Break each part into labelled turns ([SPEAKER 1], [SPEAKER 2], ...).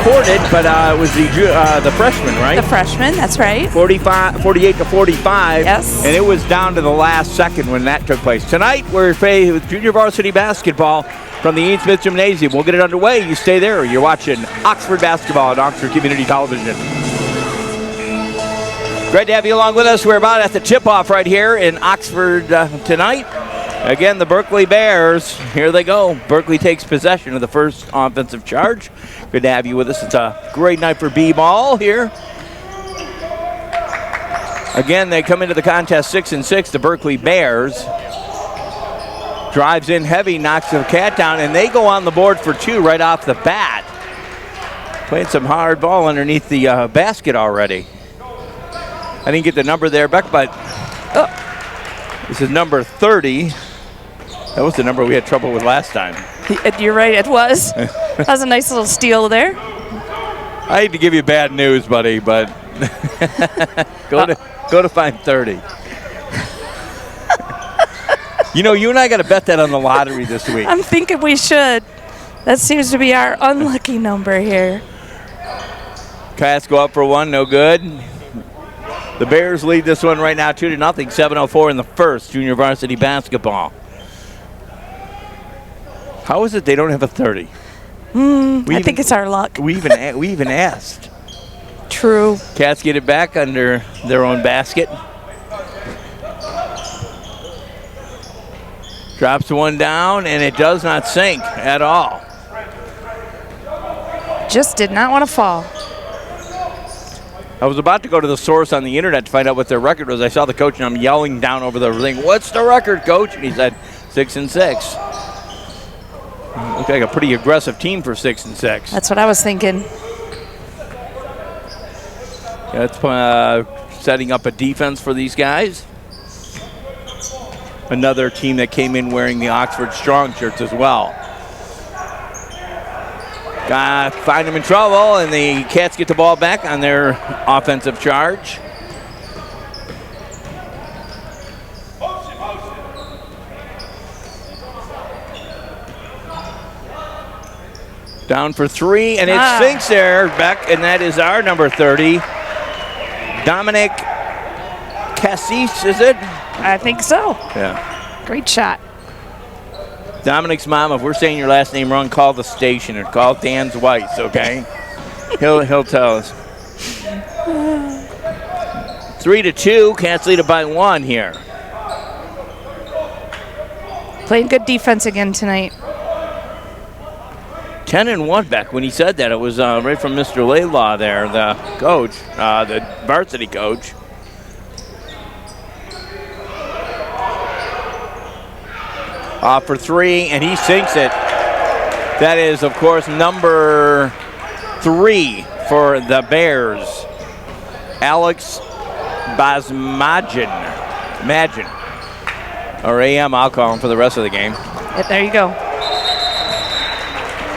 [SPEAKER 1] recorded, but it was the freshman, right?
[SPEAKER 2] The freshman, that's right.
[SPEAKER 1] 48-45.
[SPEAKER 2] Yes.
[SPEAKER 1] And it was down to the last second when that took place. Tonight, we're faced with junior varsity basketball from the Ian Smith Gymnasium. We'll get it underway. You stay there. You're watching Oxford basketball on Oxford Community Television. Great to have you along with us. We're about at the tip-off right here in Oxford tonight. Again, the Berkley Bears, here they go. Berkley takes possession of the first offensive charge. Good to have you with us. It's a great night for B-ball here. Again, they come into the contest 6-6, the Berkley Bears. Drives in heavy, knocks the cat down, and they go on the board for two right off the bat. Playing some hard ball underneath the basket already. I didn't get the number there, Beck, but this is number 30. That was the number we had trouble with last time.
[SPEAKER 2] You're right, it was. That was a nice little steal there.
[SPEAKER 1] I hate to give you bad news, buddy, but go to find 30. You know, you and I got to bet that on the lottery this week.
[SPEAKER 2] I'm thinking we should. That seems to be our unlucky number here.
[SPEAKER 1] Cats go up for one, no good. The Bears lead this one right now 2-0, 7:04 in the first, junior varsity basketball. How is it they don't have a 30?
[SPEAKER 2] I think it's our luck.
[SPEAKER 1] We even asked.
[SPEAKER 2] True.
[SPEAKER 1] Cats get it back under their own basket. Drops one down, and it does not sink at all.
[SPEAKER 2] Just did not want to fall.
[SPEAKER 1] I was about to go to the source on the internet to find out what their record was. I saw the coach, and I'm yelling down over the thing, "What's the record, coach?" And he said 6-6. Looks like a pretty aggressive team for 6-6.
[SPEAKER 2] That's what I was thinking.
[SPEAKER 1] That's setting up a defense for these guys. Another team that came in wearing the Oxford Strong shirts as well. Find them in trouble, and the Cats get the ball back on their offensive charge. Down for three, and it sinks there, Beck, and that is our number 30. Dominic Cassis, is it?
[SPEAKER 2] I think so.
[SPEAKER 1] Yeah.
[SPEAKER 2] Great shot.
[SPEAKER 1] Dominic's mom, if we're saying your last name wrong, call the station or call Dan's Weiss, okay? He'll tell us. 3-2, Cats lead it by one here.
[SPEAKER 2] Playing good defense again tonight.
[SPEAKER 1] 10-1, Beck. When he said that, it was right from Mr. Laylaw there, the coach, the varsity coach. Off for three, and he sinks it. That is, of course, number 3 for the Bears. Alex Basmagin. Or AM, I'll call him for the rest of the game.
[SPEAKER 2] There you go.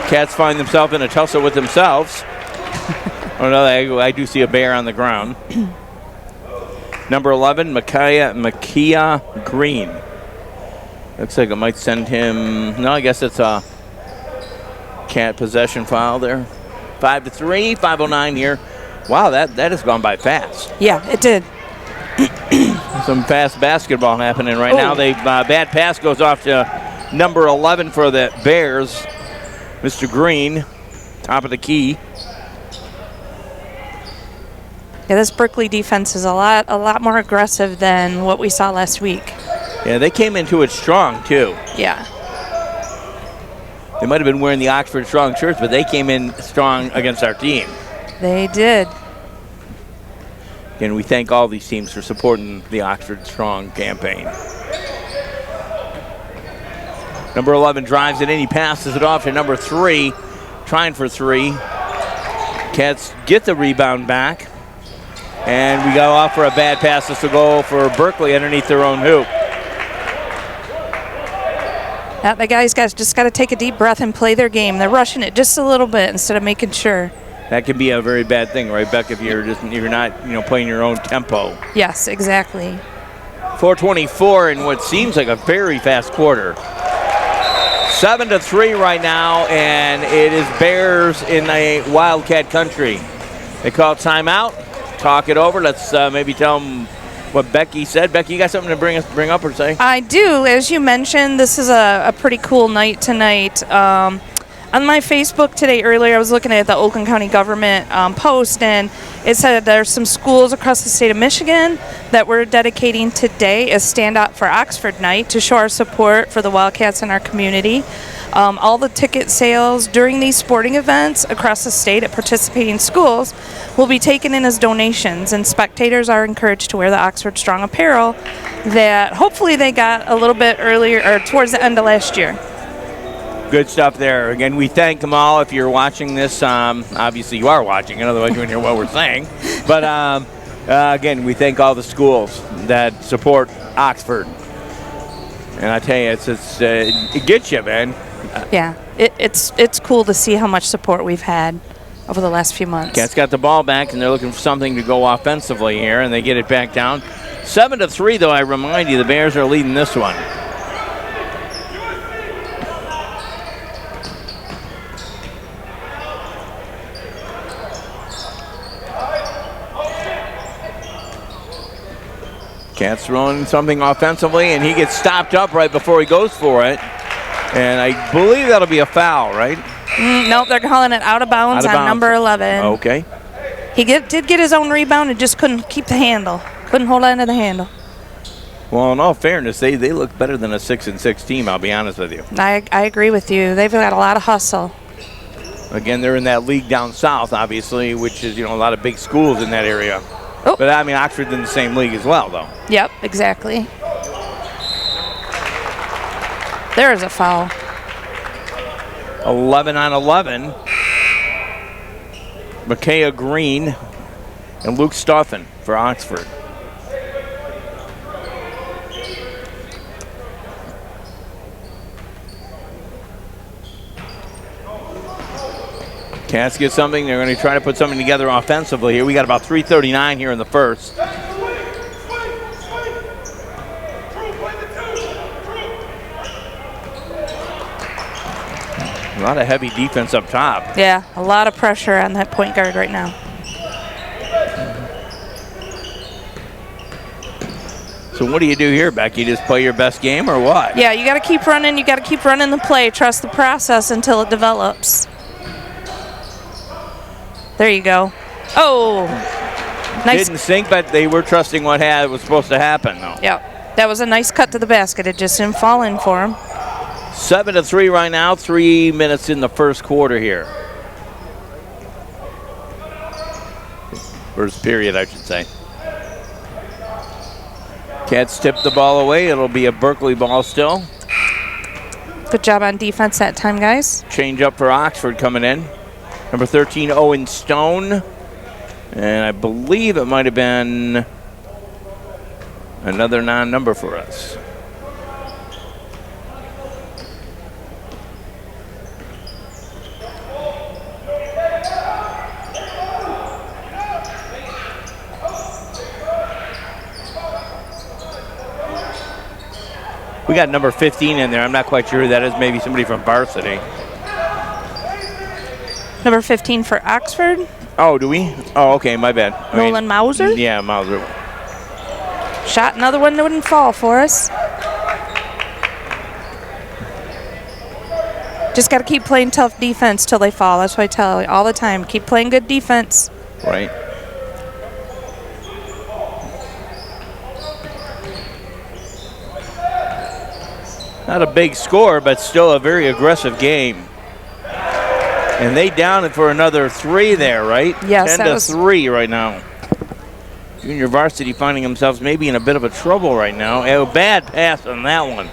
[SPEAKER 1] Cats find themselves in a tussle with themselves. Oh no, I do see a bear on the ground. Number 11, Makia Green. Looks like it might send him. No, I guess it's a Cat possession foul there. 5-3, 5:09 here. Wow, that has gone by fast.
[SPEAKER 2] Yeah, it did.
[SPEAKER 1] Some fast basketball happening right now. They bad pass goes off to number 11 for the Bears. Mr. Green, top of the key.
[SPEAKER 2] Yeah, this Berkley defense is a lot more aggressive than what we saw last week.
[SPEAKER 1] Yeah, they came into it strong too.
[SPEAKER 2] Yeah.
[SPEAKER 1] They might have been wearing the Oxford Strong shirts, but they came in strong against our team.
[SPEAKER 2] They did.
[SPEAKER 1] And we thank all these teams for supporting the Oxford Strong campaign. Number 11 drives it in. He passes it off to number 3, trying for 3. Cats get the rebound back. And we go off for a bad pass. This will go for Berkley underneath their own hoop.
[SPEAKER 2] Now the guys just got to take a deep breath and play their game. They're rushing it just a little bit instead of making sure.
[SPEAKER 1] That can be a very bad thing, right, Beck, if you're not playing your own tempo.
[SPEAKER 2] Yes, exactly.
[SPEAKER 1] 4:24 in what seems like a very fast quarter. 7-3 right now, and it is Bears in a Wildcat country. They call timeout, talk it over. Let's maybe tell them what Becky said. Becky, you got something to bring up or say?
[SPEAKER 2] I do. As you mentioned, this is a pretty cool night tonight. On my Facebook today earlier, I was looking at the Oakland County government post, and it said there's some schools across the state of Michigan that we're dedicating today as Stand Up for Oxford Night to show our support for the Wildcats in our community. All the ticket sales during these sporting events across the state at participating schools will be taken in as donations, and spectators are encouraged to wear the Oxford Strong apparel that hopefully they got a little bit earlier or towards the end of last year.
[SPEAKER 1] Good stuff there. Again, we thank them all. If you're watching this, obviously you are watching it, otherwise you wouldn't hear what we're saying. But again, we thank all the schools that support Oxford. And I tell you, it gets you, man.
[SPEAKER 2] Yeah, it's cool to see how much support we've had over the last few months.
[SPEAKER 1] Cats got the ball back, and they're looking for something to go offensively here, and they get it back down. 7-3, though, I remind you, the Bears are leading this one. Cats throwing something offensively, and he gets stopped up right before he goes for it. And I believe that'll be a foul, right?
[SPEAKER 2] Nope, they're calling it out of bounds on number 11.
[SPEAKER 1] Okay.
[SPEAKER 2] He did get his own rebound and just couldn't keep the handle. Couldn't hold on to the handle.
[SPEAKER 1] Well, in all fairness, they look better than a 6-6 team, I'll be honest with you.
[SPEAKER 2] I agree with you. They've got a lot of hustle.
[SPEAKER 1] Again, they're in that league down south, obviously, which is, a lot of big schools in that area.
[SPEAKER 2] Oh.
[SPEAKER 1] But, I mean, Oxford's in the same league as well, though.
[SPEAKER 2] Yep, exactly. There is a foul.
[SPEAKER 1] 11 on 11. Micaiah Green and Luke Stoffen for Oxford. Cats get something. They're going to try to put something together offensively here. We got about 3:39 here in the first. A lot of heavy defense up top.
[SPEAKER 2] Yeah, a lot of pressure on that point guard right now.
[SPEAKER 1] So what do you do here, Becky? Just play your best game or what?
[SPEAKER 2] Yeah, you got to keep running. You got to keep running the play. Trust the process until it develops. There you go. Oh, nice.
[SPEAKER 1] Didn't sink, but they were trusting what was supposed to happen, though.
[SPEAKER 2] Yeah, that was a nice cut to the basket. It just didn't fall in for him.
[SPEAKER 1] 7-3 right now. 3 minutes in the first quarter here. First period, I should say. Cats tip the ball away. It'll be a Berkley ball still.
[SPEAKER 2] Good job on defense that time, guys.
[SPEAKER 1] Change up for Oxford coming in. Number 13, Owen Stone. And I believe it might have been another non-number for us. We got number 15 in there. I'm not quite sure who that is. Maybe somebody from varsity.
[SPEAKER 2] Number 15 for Oxford.
[SPEAKER 1] Oh, do we? Oh, okay, my bad.
[SPEAKER 2] Nolan Mauser?
[SPEAKER 1] Yeah, Mauser.
[SPEAKER 2] Shot another one that wouldn't fall for us. Just got to keep playing tough defense till they fall. That's what I tell you all the time. Keep playing good defense.
[SPEAKER 1] Right. Not a big score, but still a very aggressive game. And they down it for another 3 there, right?
[SPEAKER 2] Yes,
[SPEAKER 1] 10-3 right now. Junior varsity finding themselves maybe in a bit of a trouble right now. A bad pass on that one.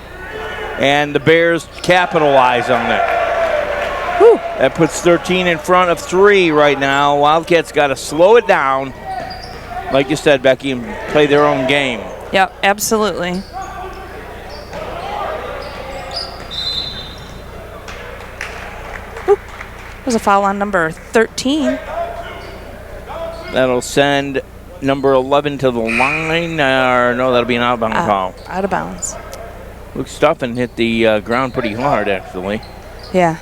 [SPEAKER 1] And the Bears capitalize on that.
[SPEAKER 2] Whew.
[SPEAKER 1] That puts 13 in front of 3 right now. Wildcats got to slow it down, like you said, Becky, and play their own game.
[SPEAKER 2] Yep, absolutely. There's a foul on number 13.
[SPEAKER 1] That'll send number 11 to the line. Or no, that'll be an outbound call.
[SPEAKER 2] Out of bounds.
[SPEAKER 1] Luke Stuffin hit the ground pretty hard, actually.
[SPEAKER 2] Yeah.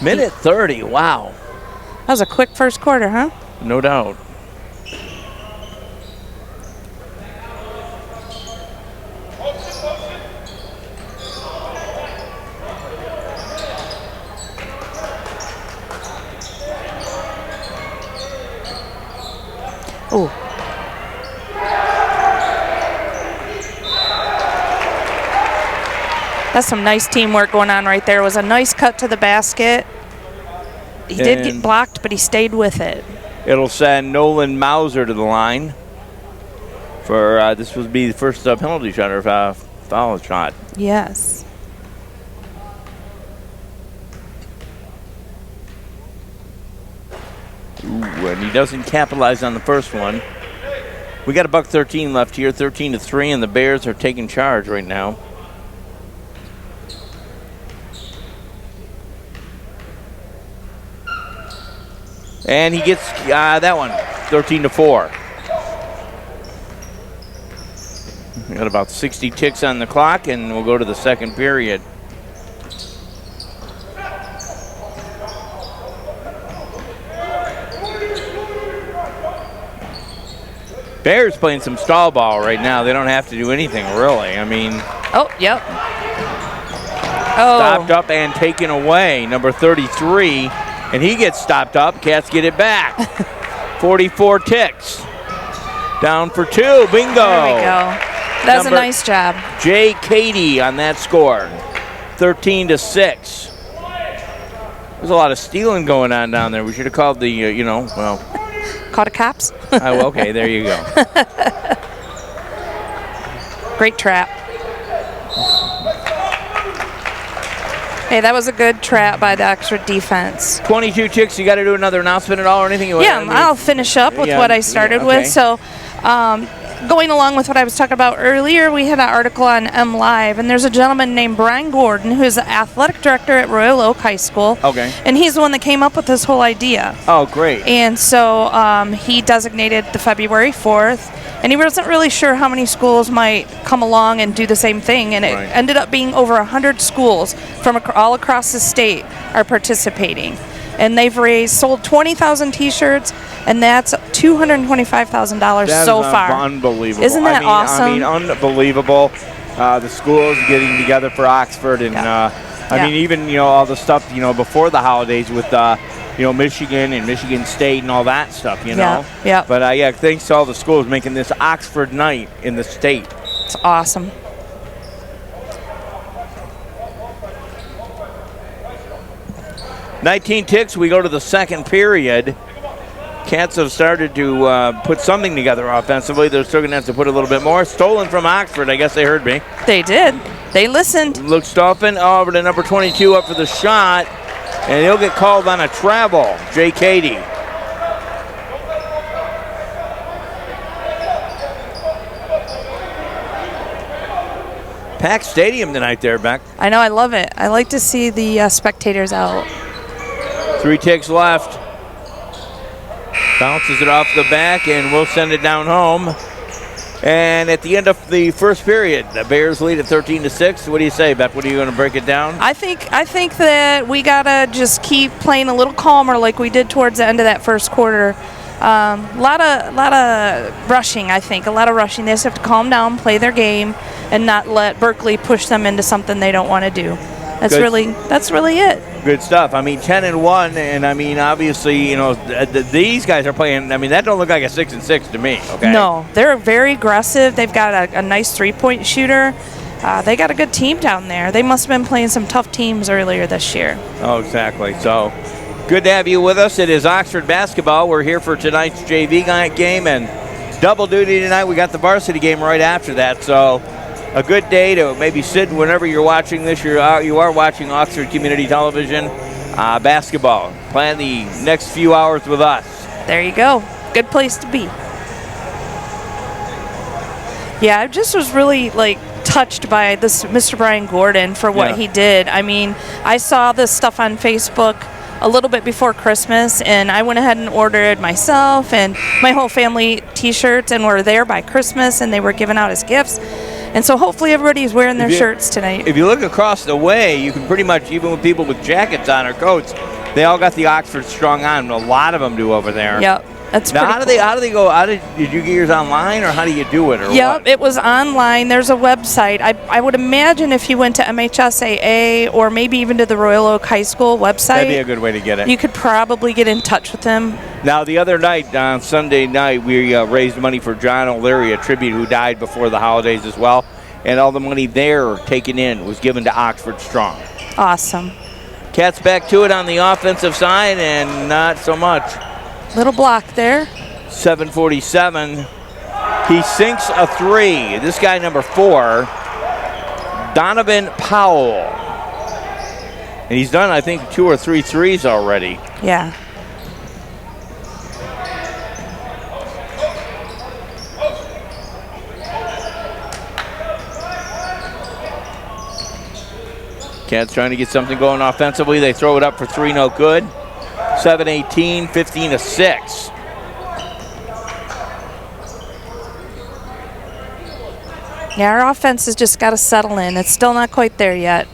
[SPEAKER 1] Minute 30, wow.
[SPEAKER 2] That was a quick first quarter, huh?
[SPEAKER 1] No doubt.
[SPEAKER 2] Ooh. That's some nice teamwork going on right there. It was a nice cut to the basket. He did get blocked, but he stayed with it.
[SPEAKER 1] It'll send Nolan Mauser to the line for this would be the first penalty shot or foul shot.
[SPEAKER 2] Yes.
[SPEAKER 1] Ooh, and he doesn't capitalize on the first one. We got a $1:13 left here, 13-3, and the Bears are taking charge right now. And he gets that one, 13-4. We got about 60 ticks on the clock, and we'll go to the second period. Bears playing some stall ball right now. They don't have to do anything, really. I mean...
[SPEAKER 2] Oh, yep. Oh.
[SPEAKER 1] Stopped up and taken away, number 33. And he gets stopped up. Cats get it back. 44 ticks. Down for two. Bingo.
[SPEAKER 2] There we go. That's a nice job.
[SPEAKER 1] Jay Cady on that score. 13-6. There's a lot of stealing going on down there. We should have called the,
[SPEAKER 2] Called the cops?
[SPEAKER 1] Oh, okay, there you go.
[SPEAKER 2] Great trap. Hey, that was a good trap by the Oxford defense.
[SPEAKER 1] 22 ticks. You got to do another announcement at all or anything?
[SPEAKER 2] I'll finish up with what I started with. So, going along with what I was talking about earlier, we had an article on M Live, and there's a gentleman named Brian Gordon who's the athletic director at Royal Oak High School.
[SPEAKER 1] Okay.
[SPEAKER 2] And he's the one that came up with this whole idea.
[SPEAKER 1] Oh, great.
[SPEAKER 2] And so he designated the February 4th, and he wasn't really sure how many schools might come along and do the same thing, and it ended up being over 100 schools from all across the state are participating. And they've sold 20,000 T-shirts, and that's $225,000 so far.
[SPEAKER 1] Unbelievable.
[SPEAKER 2] Isn't that awesome?
[SPEAKER 1] I mean, unbelievable. The schools getting together for Oxford, and I mean, even all the stuff before the holidays with Michigan and Michigan State and all that stuff.
[SPEAKER 2] Yeah.
[SPEAKER 1] But thanks to all the schools making this Oxford night in the state.
[SPEAKER 2] It's awesome.
[SPEAKER 1] "19 ticks. We go to the second period. Cats have started to put something together offensively. They're still going to have to put a little bit more. Stolen from Oxford. I guess they heard me.
[SPEAKER 2] They did. They listened.
[SPEAKER 1] Luke Stoffin over to number 22 up for the shot. And he'll get called on a travel. Jay Cady. Packed stadium tonight there, Beck.
[SPEAKER 2] I know. I love it. I like to see the spectators out.
[SPEAKER 1] 3 ticks left. Bounces it off the back, and we'll send it down home. And at the end of the first period, the Bears lead at 13-6. What do you say, Beth? What are you going to break it down?
[SPEAKER 2] I think that we gotta just keep playing a little calmer, like we did towards the end of that first quarter. A lot of rushing. I think a lot of rushing. They just have to calm down, play their game, and not let Berkley push them into something they don't want to do. That's really it.
[SPEAKER 1] Good stuff. I mean, 10-1, and I mean, obviously, these guys are playing. I mean, that don't look like a 6-6 to me. Okay.
[SPEAKER 2] No, they're very aggressive. They've got a nice three-point shooter. They got a good team down there. They must have been playing some tough teams earlier this year.
[SPEAKER 1] Oh, exactly. So, good to have you with us. It is Oxford basketball. We're here for tonight's JV game, and double duty tonight. We got the varsity game right after that. So, a good day to maybe sit whenever you're watching this. You are watching Oxford Community Television basketball. Plan the next few hours with us.
[SPEAKER 2] There you go. Good place to be. Yeah, I just was really touched by this Mr. Brian Gordon for what he did. I mean, I saw this stuff on Facebook a little bit before Christmas, and I went ahead and ordered myself and my whole family T-shirts, and were there by Christmas, and they were given out as gifts. And so hopefully everybody's wearing their shirts tonight.
[SPEAKER 1] If you look across the way, you can pretty much, even with people with jackets on or coats, they all got the Oxford Strong on. A lot of them do over there.
[SPEAKER 2] Yep. That's
[SPEAKER 1] now,
[SPEAKER 2] pretty
[SPEAKER 1] how do they go? Did you get yours online, or how do you do it? Or
[SPEAKER 2] Yep,
[SPEAKER 1] what?
[SPEAKER 2] it was online. There's a website. I would imagine if you went to MHSAA or maybe even to the Royal Oak High School website,
[SPEAKER 1] That'd be a good way to get it.
[SPEAKER 2] You could probably get in touch with them.
[SPEAKER 1] Now, the other night, on Sunday night, we raised money for John O'Leary, a tribute who died before the holidays as well. And all the money there taken in was given to Oxford Strong.
[SPEAKER 2] Awesome.
[SPEAKER 1] Cats back to it on the offensive side, and not so much.
[SPEAKER 2] Little block there.
[SPEAKER 1] 7:47. He sinks a three. This guy, number 4, Donovan Powell. And he's done, I think, 2 or 3 threes already.
[SPEAKER 2] Yeah.
[SPEAKER 1] Cats trying to get something going offensively. They throw it up for 3, no good. 7-18, 15-6.
[SPEAKER 2] Yeah, our offense has just got to settle in. It's still not quite there yet.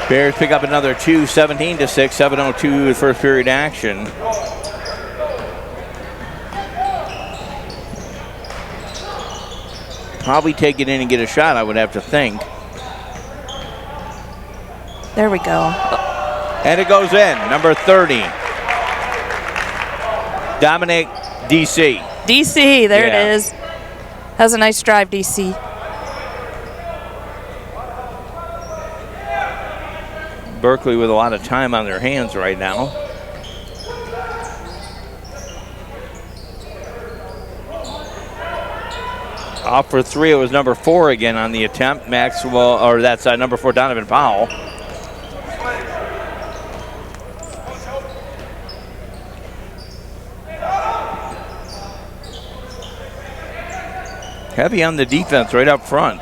[SPEAKER 1] Bears pick up another 2, 17-6, 7:02 the first period action. Probably take it in and get a shot, I would have to think.
[SPEAKER 2] There we go.
[SPEAKER 1] And it goes in, number 30. Dominic DC.
[SPEAKER 2] DC, there
[SPEAKER 1] Yeah.
[SPEAKER 2] it is. Has a nice drive, DC.
[SPEAKER 1] Berkley with a lot of time on their hands right now. Off for 3, it was number 4 again on the attempt. Maxwell, or that's number 4, Donovan Powell. Heavy on the defense right up front.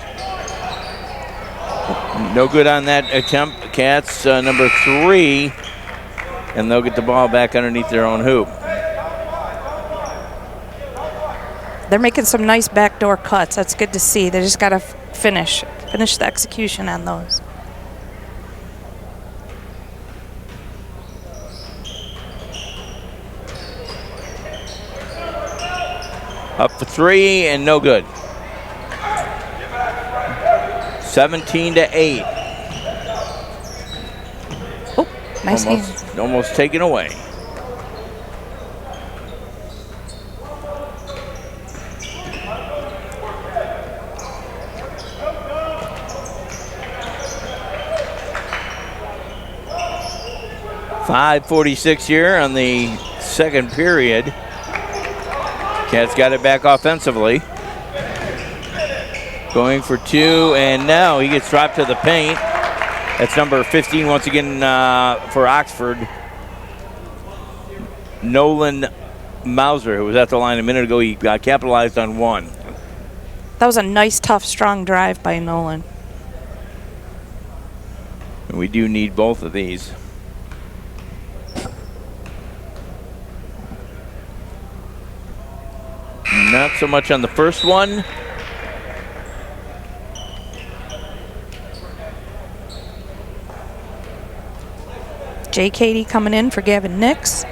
[SPEAKER 1] No good on that attempt. Cats, number 3, and they'll get the ball back underneath their own hoop.
[SPEAKER 2] They're making some nice backdoor cuts. That's good to see. They just got to finish the execution on those.
[SPEAKER 1] Up for 3 and no good. 17-8.
[SPEAKER 2] Oh, nice hand.
[SPEAKER 1] Almost taken away. .546 here on the second period. Cats got it back offensively. Going for 2, and now he gets dropped to the paint. That's number 15 once again for Oxford. Nolan Mauser, who was at the line a minute ago, he got capitalized on 1.
[SPEAKER 2] That was a nice, tough, strong drive by Nolan.
[SPEAKER 1] And we do need both of these. Not so much on the first one.
[SPEAKER 2] Jay Cady coming in for Gavin Nix.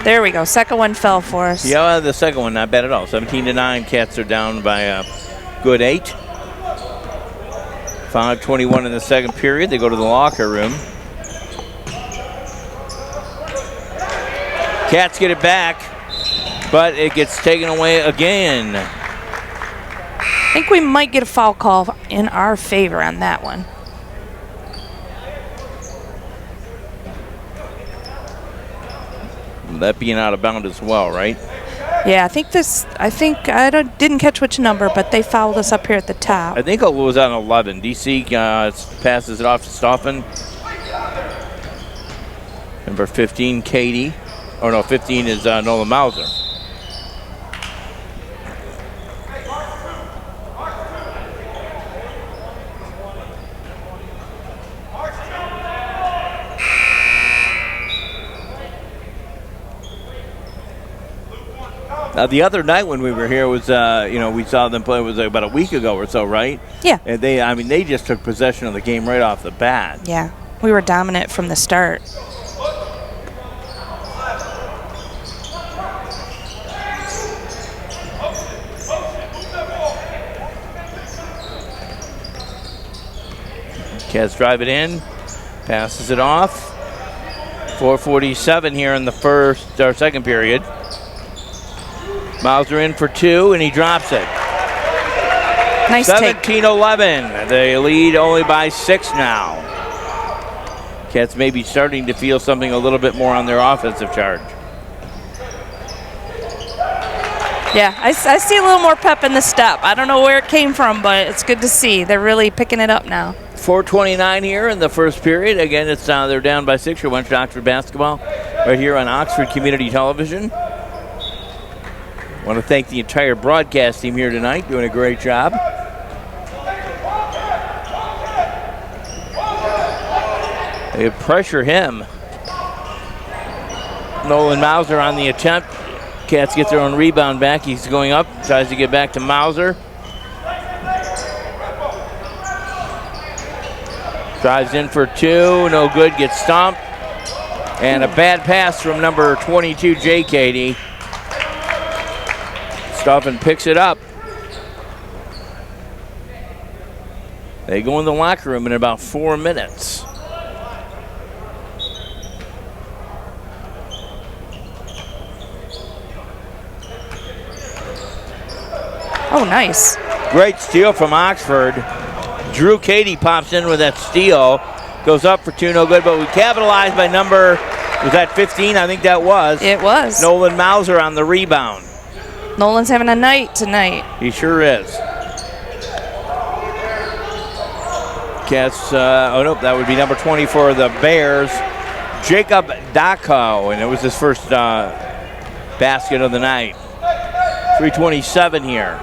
[SPEAKER 2] There we go. Second one fell for us.
[SPEAKER 1] Yeah, the second one not bad at all. 17-9. Cats are down by a good 8. 5:21 in the second period. They go to the locker room. Cats get it back, but it gets taken away again.
[SPEAKER 2] I think we might get a foul call in our favor on that one.
[SPEAKER 1] That being out of bounds as well, right?
[SPEAKER 2] Yeah, I didn't catch which number, but they fouled us up here at the top.
[SPEAKER 1] I think it was on 11. DC passes it off to Stoffen. Number 15, Katie. Oh no, 15 is Nolan Mauser. The other night when we were here was, we saw them play. It was about a week ago or so, right?
[SPEAKER 2] Yeah.
[SPEAKER 1] And they just took possession of the game right off the bat.
[SPEAKER 2] Yeah, we were dominant from the start.
[SPEAKER 1] Cats drive it in, passes it off. 4:47 here in the second period. Mauser in for two, and he drops it.
[SPEAKER 2] Nice take.
[SPEAKER 1] 17-11. They lead only by 6 now. Cats may be starting to feel something a little bit more on their offensive charge.
[SPEAKER 2] Yeah, I see a little more pep in the step. I don't know where it came from, but it's good to see. They're really picking it up now.
[SPEAKER 1] 4:29 here in the first period. Again, they're down by 6. You're watching Oxford basketball right here on Oxford Community Television. I want to thank the entire broadcast team here tonight, doing a great job. They pressure him. Nolan Mauser on the attempt. Cats get their own rebound back. He's going up, tries to get back to Mauser. Drives in for two, no good, gets stomped. And a bad pass from number 22, J. Katie. Stoffen picks it up. They go in the locker room in about 4 minutes.
[SPEAKER 2] Oh, nice.
[SPEAKER 1] Great steal from Oxford. Drew Cady pops in with that steal. Goes up for two, no good, but we capitalized by number, was that 15? I think that was.
[SPEAKER 2] It was.
[SPEAKER 1] Nolan Mauser on the rebound.
[SPEAKER 2] Nolan's having a night tonight.
[SPEAKER 1] He sure is. Cats, that would be number 20 for the Bears. Jacob Dacko, and it was his first basket of the night. 3:27 here.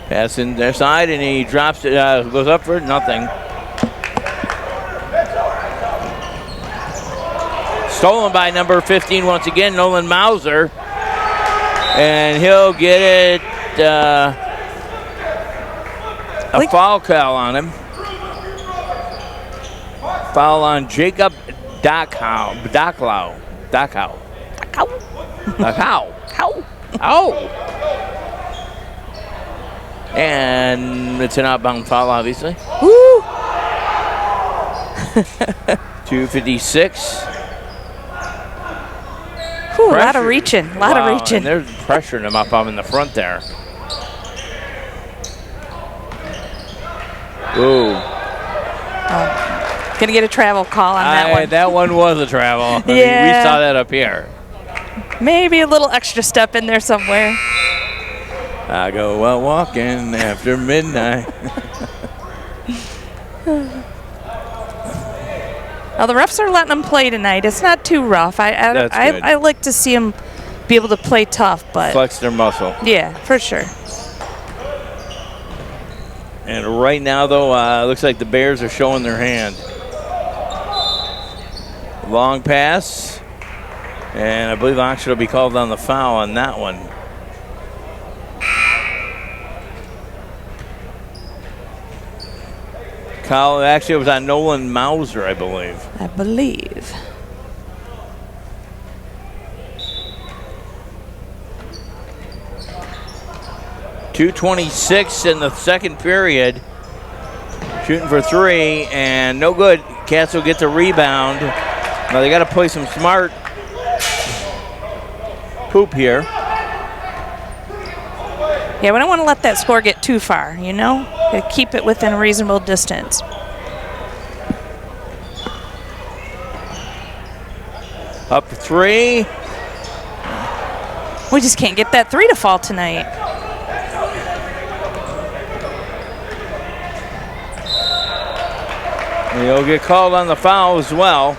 [SPEAKER 1] Pass in their side, and he drops it, goes up for nothing. Stolen by number 15 once again, Nolan Mauser. And he'll get it, a foul call on him. Foul on Jacob Dackow. And it's an outbound foul, obviously.
[SPEAKER 2] Woo!
[SPEAKER 1] 2:56.
[SPEAKER 2] Whew, a lot of reaching. A lot of reaching.
[SPEAKER 1] And they're pressuring him up in the front there. Ooh.
[SPEAKER 2] Gonna get a travel call on that one.
[SPEAKER 1] That one was a travel. I mean,
[SPEAKER 2] Yeah.
[SPEAKER 1] we saw that up here.
[SPEAKER 2] Maybe a little extra step in there somewhere.
[SPEAKER 1] I go out walking after midnight.
[SPEAKER 2] Well, the refs are letting them play tonight. It's not too rough. I like to see them be able to play tough, but
[SPEAKER 1] Flex their muscle.
[SPEAKER 2] yeah, for sure.
[SPEAKER 1] And right now, though, looks like the Bears are showing their hand. Long pass, and I believe Oxford will be called on the foul on that one. Actually, it was on Nolan Mauser, I believe.
[SPEAKER 2] I believe.
[SPEAKER 1] .226 in the second period. Shooting for three, and no good. Cats will get the rebound. Now they got to play some smart hoop here.
[SPEAKER 2] Yeah, we don't want to let that score get too far, you know? Gotta keep it within a reasonable distance.
[SPEAKER 1] Up for three.
[SPEAKER 2] We just can't get that three to fall tonight.
[SPEAKER 1] He'll get called on the foul as well.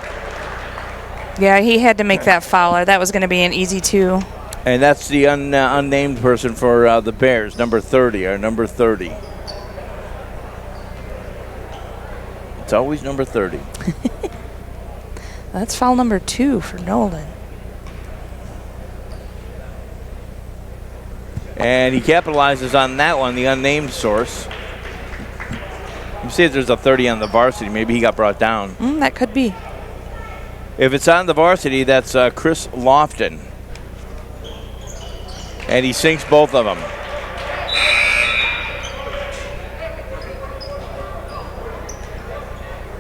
[SPEAKER 2] Yeah, he had to make that foul, or that was going to be an easy two.
[SPEAKER 1] And that's the unnamed person for the Bears, number 30, or number 30. It's always number 30.
[SPEAKER 2] That's foul number 2 for Nolan.
[SPEAKER 1] And he capitalizes on that one, the unnamed source. You see if there's a 30 on the varsity. Maybe he got brought down.
[SPEAKER 2] That could be.
[SPEAKER 1] If it's on the varsity, that's Chris Lofton. And he sinks both of them.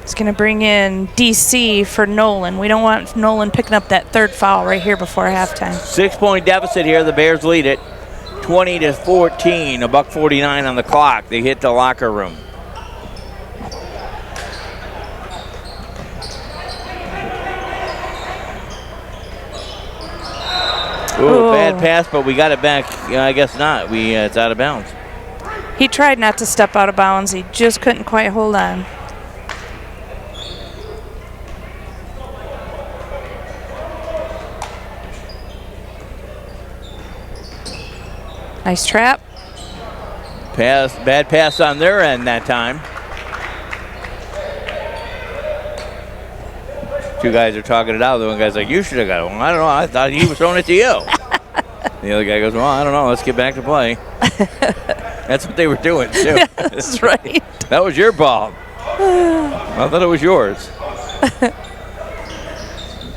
[SPEAKER 2] It's going to bring in DC for Nolan. We don't want Nolan picking up that third foul right here before halftime.
[SPEAKER 1] 6-point deficit here. The Bears lead it 20-14. $1:49 on the clock. They hit the locker room. Ooh, bad pass, but we got it back. I guess not. It's out of bounds.
[SPEAKER 2] He tried not to step out of bounds. He just couldn't quite hold on. Nice trap.
[SPEAKER 1] Bad pass on their end that time. Two guys are talking it out. The one guy's like, you should have got it. Well, I don't know. I thought he was throwing it to you. The other guy goes, well, I don't know. Let's get back to play. That's what they were doing, too.
[SPEAKER 2] That's right.
[SPEAKER 1] That was your ball. I thought it was yours.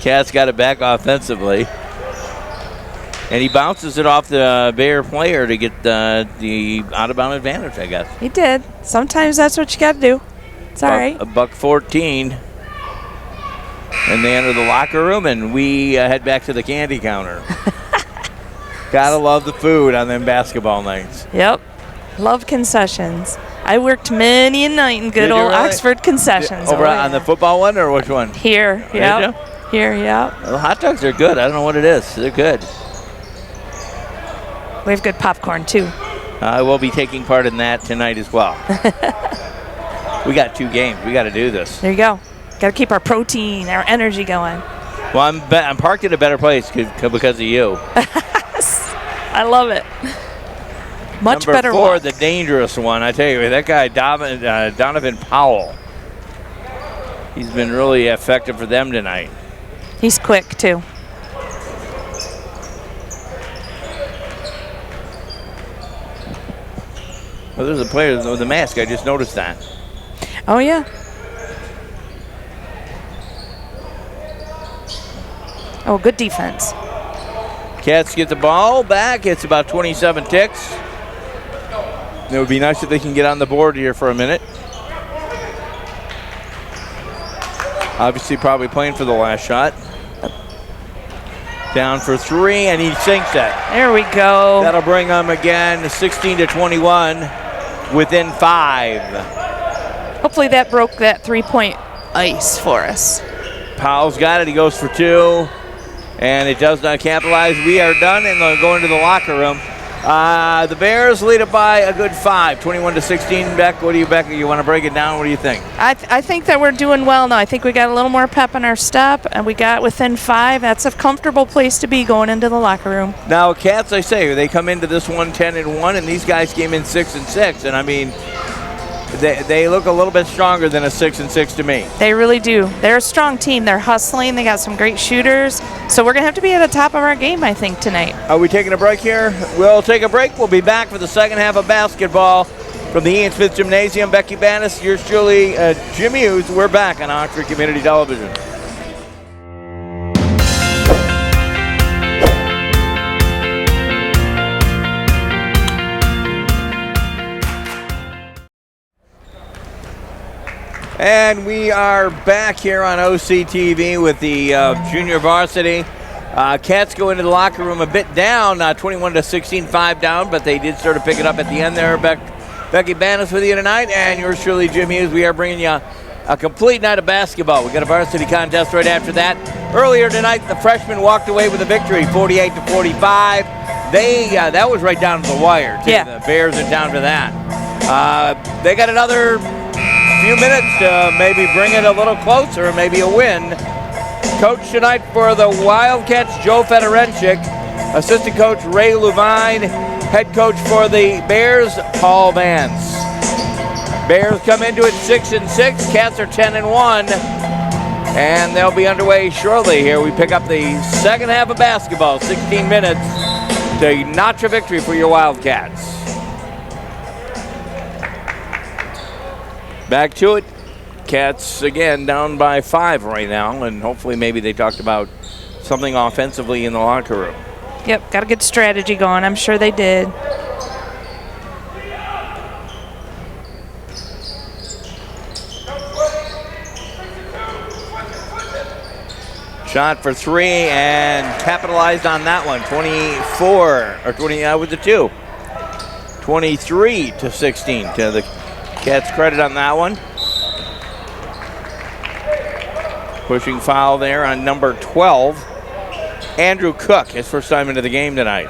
[SPEAKER 1] Cats got it back offensively. And he bounces it off the Bear player to get the out-of-bound advantage, I guess.
[SPEAKER 2] He did. Sometimes that's what you got to do. It's all right.
[SPEAKER 1] $1:14. And they enter the locker room, and we head back to the candy counter. Gotta love the food on them basketball nights.
[SPEAKER 2] Yep. Love concessions. I worked many a night in good old Oxford concessions.
[SPEAKER 1] Over on the football one, or which one?
[SPEAKER 2] Here, yep. Here, yep.
[SPEAKER 1] The hot dogs are good. I don't know what it is. They're good.
[SPEAKER 2] We have good popcorn, too.
[SPEAKER 1] I will be taking part in that tonight as well. We got 2 games. We got to do this.
[SPEAKER 2] There you go. Got to keep our protein, our energy going.
[SPEAKER 1] Well, I'm parked in a better place because of you.
[SPEAKER 2] I love it. Much
[SPEAKER 1] Number
[SPEAKER 2] better
[SPEAKER 1] 4,
[SPEAKER 2] luck.
[SPEAKER 1] the dangerous one. I tell you, that guy, Donovan Powell, he's been really effective for them tonight.
[SPEAKER 2] He's quick, too.
[SPEAKER 1] Well, there's a player with the mask. I just noticed that.
[SPEAKER 2] Oh, yeah. Oh, good defense.
[SPEAKER 1] Cats get the ball back. It's about 27 ticks. It would be nice if they can get on the board here for a minute. Obviously, probably playing for the last shot. Down for 3, and he sinks it.
[SPEAKER 2] There we go.
[SPEAKER 1] That'll bring them again 16-21 within 5.
[SPEAKER 2] Hopefully that broke that 3-point ice for us.
[SPEAKER 1] Powell's got it. He goes for 2. And it does not capitalize. We are done, and they'll go into the locker room. The Bears lead it by a good 5, 21-16. Beck, you want to break it down? What do you think?
[SPEAKER 2] I think that we're doing well now. I think we got a little more pep in our step, and we got within 5. That's a comfortable place to be going into the locker room.
[SPEAKER 1] Now, Cats, I say, they come into this one 10-1, and these guys came in 6-6. And I mean, they look a little bit stronger than a 6-6 to me.
[SPEAKER 2] They really do. They're a strong team. They're hustling. They got some great shooters. So we're going to have to be at the top of our game, I think, tonight.
[SPEAKER 1] Are we taking a break here? We'll take a break. We'll be back for the second half of basketball from the Ian Smith Gymnasium. Becky Bannis, yours truly, Jim Hughes. We're back on Oxford Community Television. And we are back here on OCTV with the junior varsity. Cats go into the locker room a bit down, 21-16, 5 down, but they did sort of pick it up at the end there. Becky Bannis with you tonight, and yours truly, Jim Hughes. We are bringing you a complete night of basketball. We got a varsity contest right after that. Earlier tonight, the freshmen walked away with a victory, 48-45. That was right down to the wire, too.
[SPEAKER 2] Yeah.
[SPEAKER 1] The Bears are down to that. They got another few minutes to maybe bring it a little closer, maybe a win. Coach tonight for the Wildcats, Joe Fedorenchik. Assistant coach Ray Levine. Head coach for the Bears, Paul Vance. Bears come into it 6-6. Cats are 10-1. And they'll be underway shortly here. We pick up the second half of basketball. 16 minutes to notch a victory for your Wildcats. Back to it. Cats, again, down by 5 right now. And hopefully maybe they talked about something offensively in the locker room.
[SPEAKER 2] Yep, got a good strategy going. I'm sure they did.
[SPEAKER 1] Shot for 3 and capitalized on that one. 24 or 20 with the 2. 23-16 to the Cats' credit on that one. Pushing foul there on number 12, Andrew Cook, his first time into the game tonight.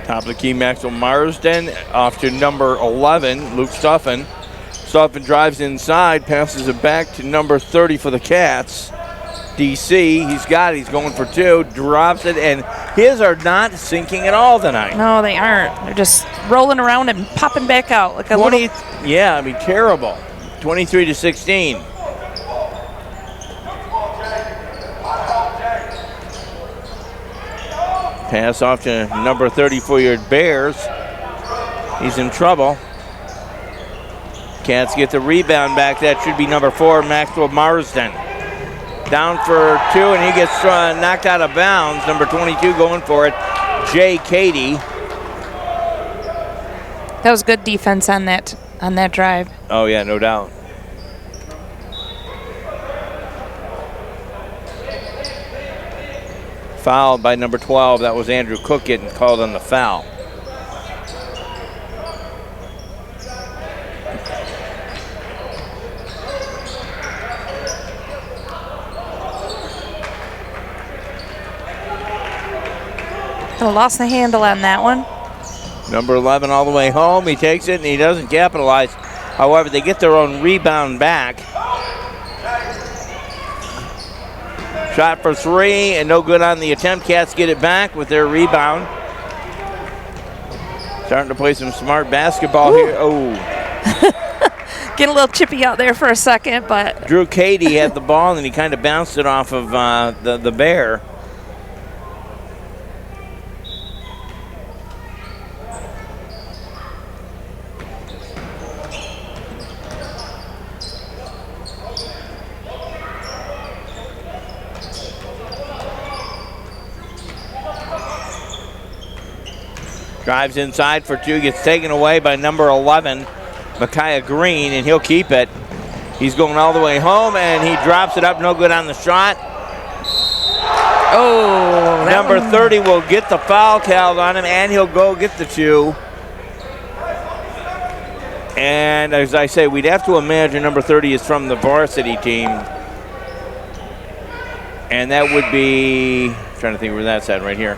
[SPEAKER 1] Top of the key, Maxwell Marsden off to number 11, Luke Stuffin. Stuffin drives inside, passes it back to number 30 for the Cats. DC, he's got it, he's going for 2, drops it, and his are not sinking at all tonight.
[SPEAKER 2] No, they aren't. They're just rolling around and popping back out like a
[SPEAKER 1] 20,
[SPEAKER 2] little...
[SPEAKER 1] Yeah, I mean, terrible. 23-16. Pass off to number 30 for your Bears. He's in trouble. Cats get the rebound back. That should be number 4, Maxwell Marsden. Down for 2, and he gets knocked out of bounds. Number 22 going for it, Jay Cady.
[SPEAKER 2] That was good defense on that drive.
[SPEAKER 1] Oh, yeah, no doubt. Fouled by number 12. That was Andrew Cook getting called on the foul.
[SPEAKER 2] Lost the handle on that one.
[SPEAKER 1] Number 11 all the way home. He takes it and he doesn't capitalize. However, they get their own rebound back. Shot for 3 and no good on the attempt. Cats get it back with their rebound. Starting to play some smart basketball here. Oh.
[SPEAKER 2] Get a little chippy out there for a second, but.
[SPEAKER 1] Drew Cady had the ball and he kind of bounced it off of the Bear. Drives inside for 2, gets taken away by number 11, Micaiah Green, and he'll keep it. He's going all the way home, and he drops it up, no good on the shot.
[SPEAKER 2] Oh,
[SPEAKER 1] number 30 will get the foul called on him, and he'll go get the 2. And as I say, we'd have to imagine number 30 is from the varsity team. And that would be, I'm trying to think where that's at right here.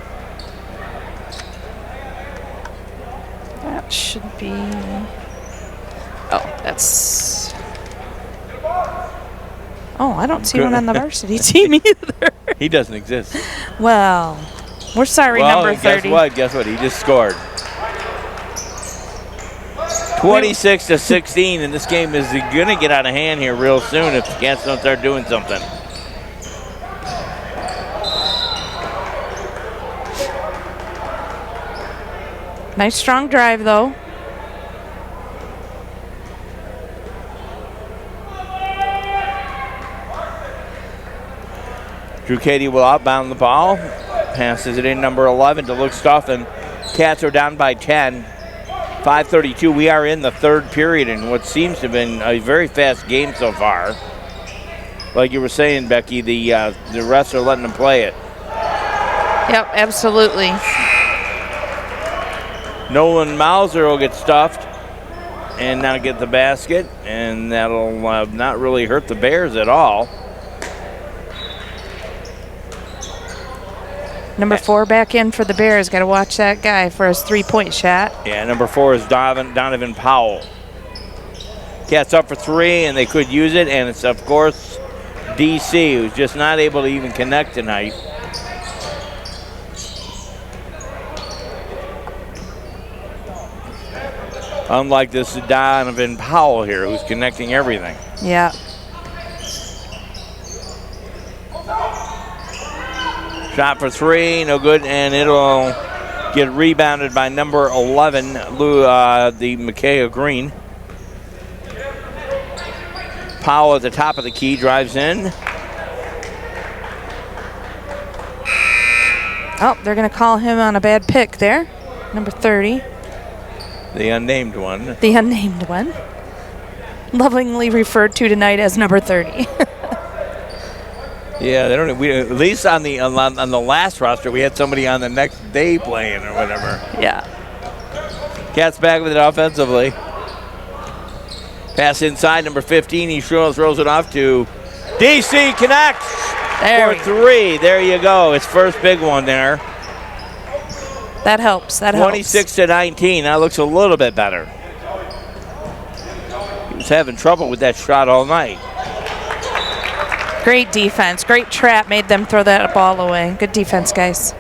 [SPEAKER 2] That should be, oh, that's, oh, I don't see one on the varsity team either.
[SPEAKER 1] He doesn't exist.
[SPEAKER 2] Well, we're sorry, number 30.
[SPEAKER 1] Guess what? He just scored. 26-16, and this game is going to get out of hand here real soon if the Cats don't start doing something.
[SPEAKER 2] Nice strong drive, though.
[SPEAKER 1] Drew Cady will outbound the ball. Passes it in number 11 to Luke Stuffin. Cats are down by 10. 5:32. We are in the third period in what seems to have been a very fast game so far. Like you were saying, Becky, the refs are letting them play it.
[SPEAKER 2] Yep, absolutely.
[SPEAKER 1] Nolan Mauser will get stuffed and now get the basket, and that'll not really hurt the Bears at all.
[SPEAKER 2] Number 4 back in for the Bears. Got to watch that guy for his 3-point shot.
[SPEAKER 1] Yeah, number 4 is Donovan Powell. Cats up for 3, and they could use it, and it's, of course, DC, who's just not able to even connect tonight. Unlike this Donovan Powell here, who's connecting everything.
[SPEAKER 2] Yeah.
[SPEAKER 1] Shot for 3, no good, and it'll get rebounded by number 11, the Micaiah Green. Powell at the top of the key, drives in.
[SPEAKER 2] Oh, they're going to call him on a bad pick there. Number 30.
[SPEAKER 1] The unnamed one.
[SPEAKER 2] The unnamed one. Lovingly referred to tonight as number 30.
[SPEAKER 1] Yeah, they don't. At least on the last roster, we had somebody on the next day playing or whatever.
[SPEAKER 2] Yeah.
[SPEAKER 1] Cats back with it offensively. Pass inside, number 15. He throws it off to DC. Connects for 3. There you go. His first big one there.
[SPEAKER 2] That helps.
[SPEAKER 1] 26 to 19. That looks a little bit better. He was having trouble with that shot all night.
[SPEAKER 2] Great defense. Great trap. Made them throw that ball away. Good defense, guys.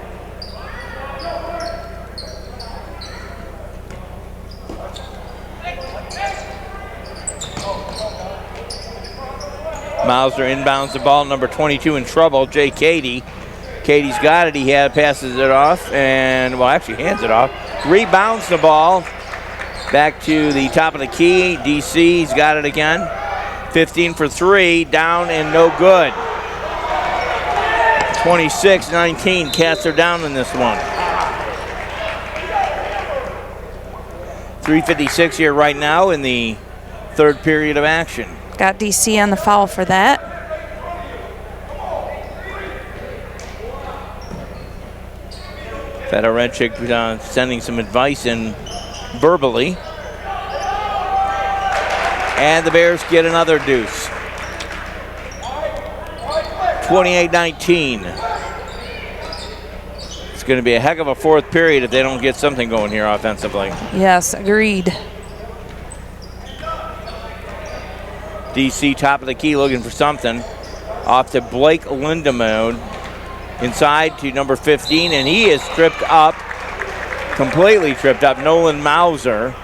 [SPEAKER 1] Mauser inbounds the ball. Number 22 in trouble, Jay Cady. Cady's got it. He passes it off and, well, actually hands it off. Rebounds the ball back to the top of the key. DC's got it again. 15 for 3, down and no good. 26-19, Cats are down in this one. 3:56 here right now in the third period of action.
[SPEAKER 2] Got DC on the foul for that.
[SPEAKER 1] Fedorenchik sending some advice in verbally. And the Bears get another deuce. 28-19. It's going to be a heck of a fourth period if they don't get something going here offensively.
[SPEAKER 2] Yes, agreed.
[SPEAKER 1] DC top of the key looking for something. Off to Blake Lindemode. Inside to number 15, and he is tripped up. Completely tripped up. Nolan Mauser.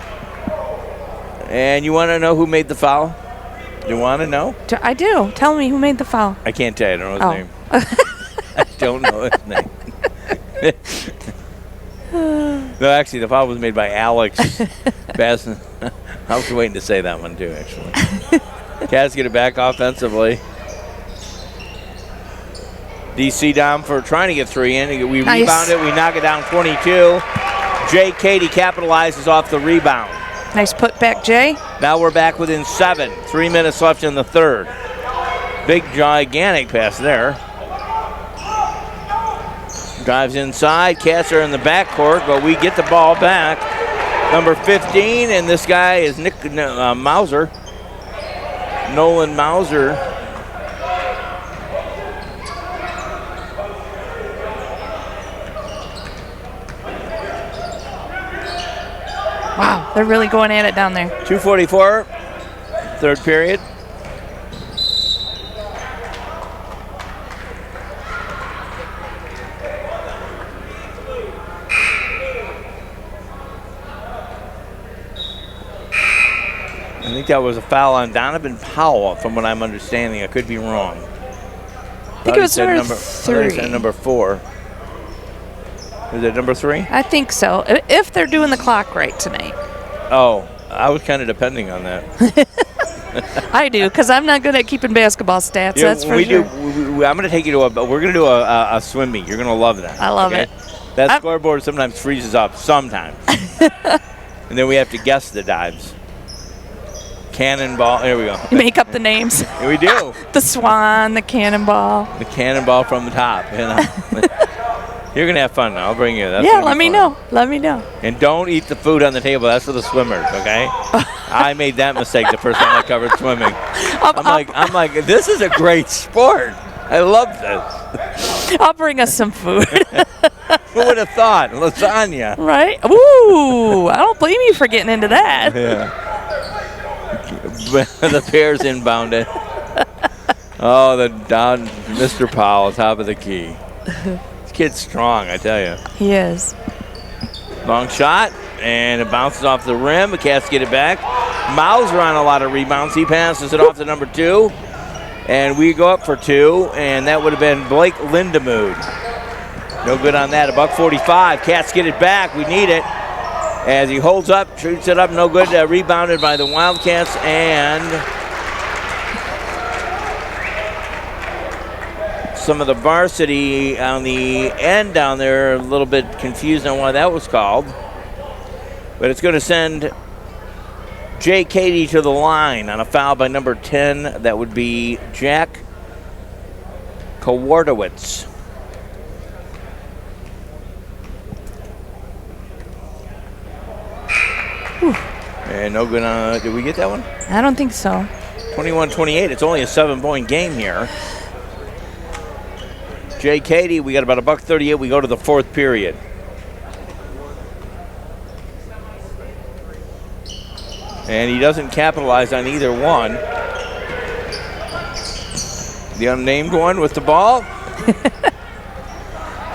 [SPEAKER 1] And you want to know who made the foul? You want to know?
[SPEAKER 2] I do. Tell me who made the foul.
[SPEAKER 1] I can't tell you. I don't know his name. I don't know his name. No, actually, the foul was made by Alex Basson. I was waiting to say that one, too, actually. Cats get it back offensively. DC down for trying to get 3 in. We rebound it. We knock it down 22. Jay Cady capitalizes off the rebound.
[SPEAKER 2] Nice put back, Jay.
[SPEAKER 1] Now we're back within 7. 3 minutes left in the third. Big, gigantic pass there. Drives inside. Cats are in the backcourt, but we get the ball back. Number 15, and this guy is Mauser. Nolan Mauser.
[SPEAKER 2] Wow, they're really going at it down there.
[SPEAKER 1] 2:44, third period. I think that was a foul on Donovan Powell, from what I'm understanding. I could be wrong.
[SPEAKER 2] I think it was number 3.
[SPEAKER 1] I said number 4. Is it number 3?
[SPEAKER 2] I think so. If they're doing the clock right tonight.
[SPEAKER 1] Oh, I was kind of depending on that.
[SPEAKER 2] I do, because I'm not good at keeping basketball stats.
[SPEAKER 1] Yeah,
[SPEAKER 2] that's for sure.
[SPEAKER 1] I'm going to take you to we're going to do a swim meet. You're going to love that.
[SPEAKER 2] I love it.
[SPEAKER 1] That scoreboard sometimes freezes up, sometimes. And then we have to guess the dives. Cannonball. Here we go.
[SPEAKER 2] You make up the names.
[SPEAKER 1] We do.
[SPEAKER 2] The swan, the cannonball.
[SPEAKER 1] The cannonball from the top. You know? You're going to have fun now. I'll bring you. That's
[SPEAKER 2] let me know. Let me know.
[SPEAKER 1] And don't eat the food on the table. That's for the swimmers, okay? I made that mistake the first time I covered swimming. I'm like, this is a great sport. I love this.
[SPEAKER 2] I'll bring us some food.
[SPEAKER 1] Who would have thought? Lasagna.
[SPEAKER 2] Right? Ooh, I don't blame you for getting into that.
[SPEAKER 1] Yeah. The Bears inbound it. Oh, Mr. Powell, top of the key. This kid's strong, I tell you.
[SPEAKER 2] He is.
[SPEAKER 1] Long shot, and it bounces off the rim. The Cats get it back. Mauser on a lot of rebounds. He passes it off to number 2. And we go up for 2, and that would have been Blake Lindemood. No good on that. $1:45. Cats get it back. We need it. As he holds up, shoots it up, no good. Rebounded by the Wildcats, and some of the varsity on the end down there a little bit confused on why that was called. But it's going to send Jay Cady to the line on a foul by number 10. That would be Jack Kowardowitz. And no good on, did we get that one?
[SPEAKER 2] I don't think so.
[SPEAKER 1] 21-28, it's only a 7-point game here. Jay Cady, we got about $1:38. We go to the 4th period. And he doesn't capitalize on either one. The unnamed one with the ball.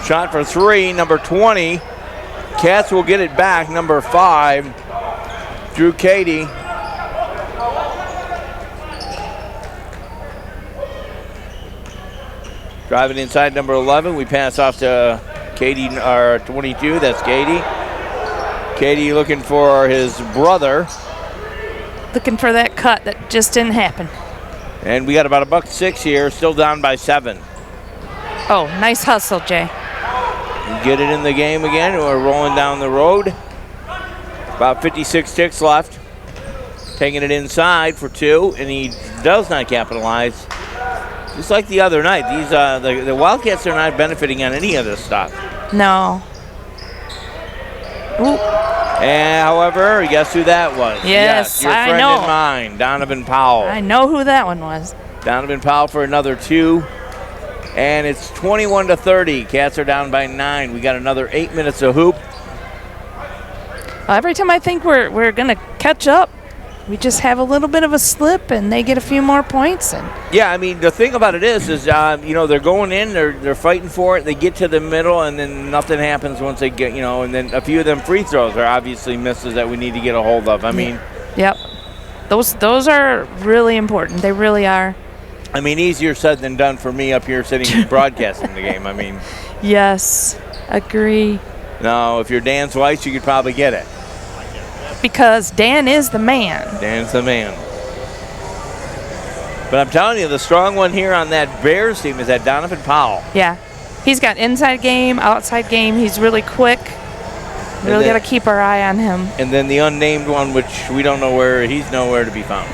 [SPEAKER 1] Shot for 3, number 20. Cats will get it back, number 5. Drew Cady. Driving inside number 11. We pass off to Cady, our 22. That's Cady. Cady looking for his brother.
[SPEAKER 2] Looking for that cut that just didn't happen.
[SPEAKER 1] And we got about $1.06 here, still down by 7.
[SPEAKER 2] Oh, nice hustle, Jay.
[SPEAKER 1] Get it in the game again. We're rolling down the road. About 56 ticks left. Taking it inside for 2, and he does not capitalize. Just like the other night, these the Wildcats are not benefiting on any of this stuff.
[SPEAKER 2] No. Ooh.
[SPEAKER 1] And however, guess who that was?
[SPEAKER 2] Yes,
[SPEAKER 1] your friend
[SPEAKER 2] I know.
[SPEAKER 1] and mine, Donovan Powell.
[SPEAKER 2] I know who that one was.
[SPEAKER 1] Donovan Powell for another 2. And it's 21-30. Cats are down by 9. We got another 8 minutes of hoop.
[SPEAKER 2] Every time I think we're going to catch up, we just have a little bit of a slip, and they get a few more points. And
[SPEAKER 1] yeah, I mean, the thing about it is they're going in, they're fighting for it. They get to the middle, and then nothing happens once they get, and then a few of them free throws are obviously misses that we need to get a hold of. I mean,
[SPEAKER 2] yep, those are really important. They really are.
[SPEAKER 1] I mean, easier said than done for me up here sitting broadcasting the game. I mean,
[SPEAKER 2] yes, agree.
[SPEAKER 1] Now, if you're Dan Weiss, you could probably get it.
[SPEAKER 2] Because Dan is the man.
[SPEAKER 1] Dan's the man. But I'm telling you, the strong one here on that Bears team is that Donovan Powell.
[SPEAKER 2] Yeah. He's got inside game, outside game. He's really quick. Really got to keep our eye on him.
[SPEAKER 1] And then the unnamed one, which we don't know where, he's nowhere to be found.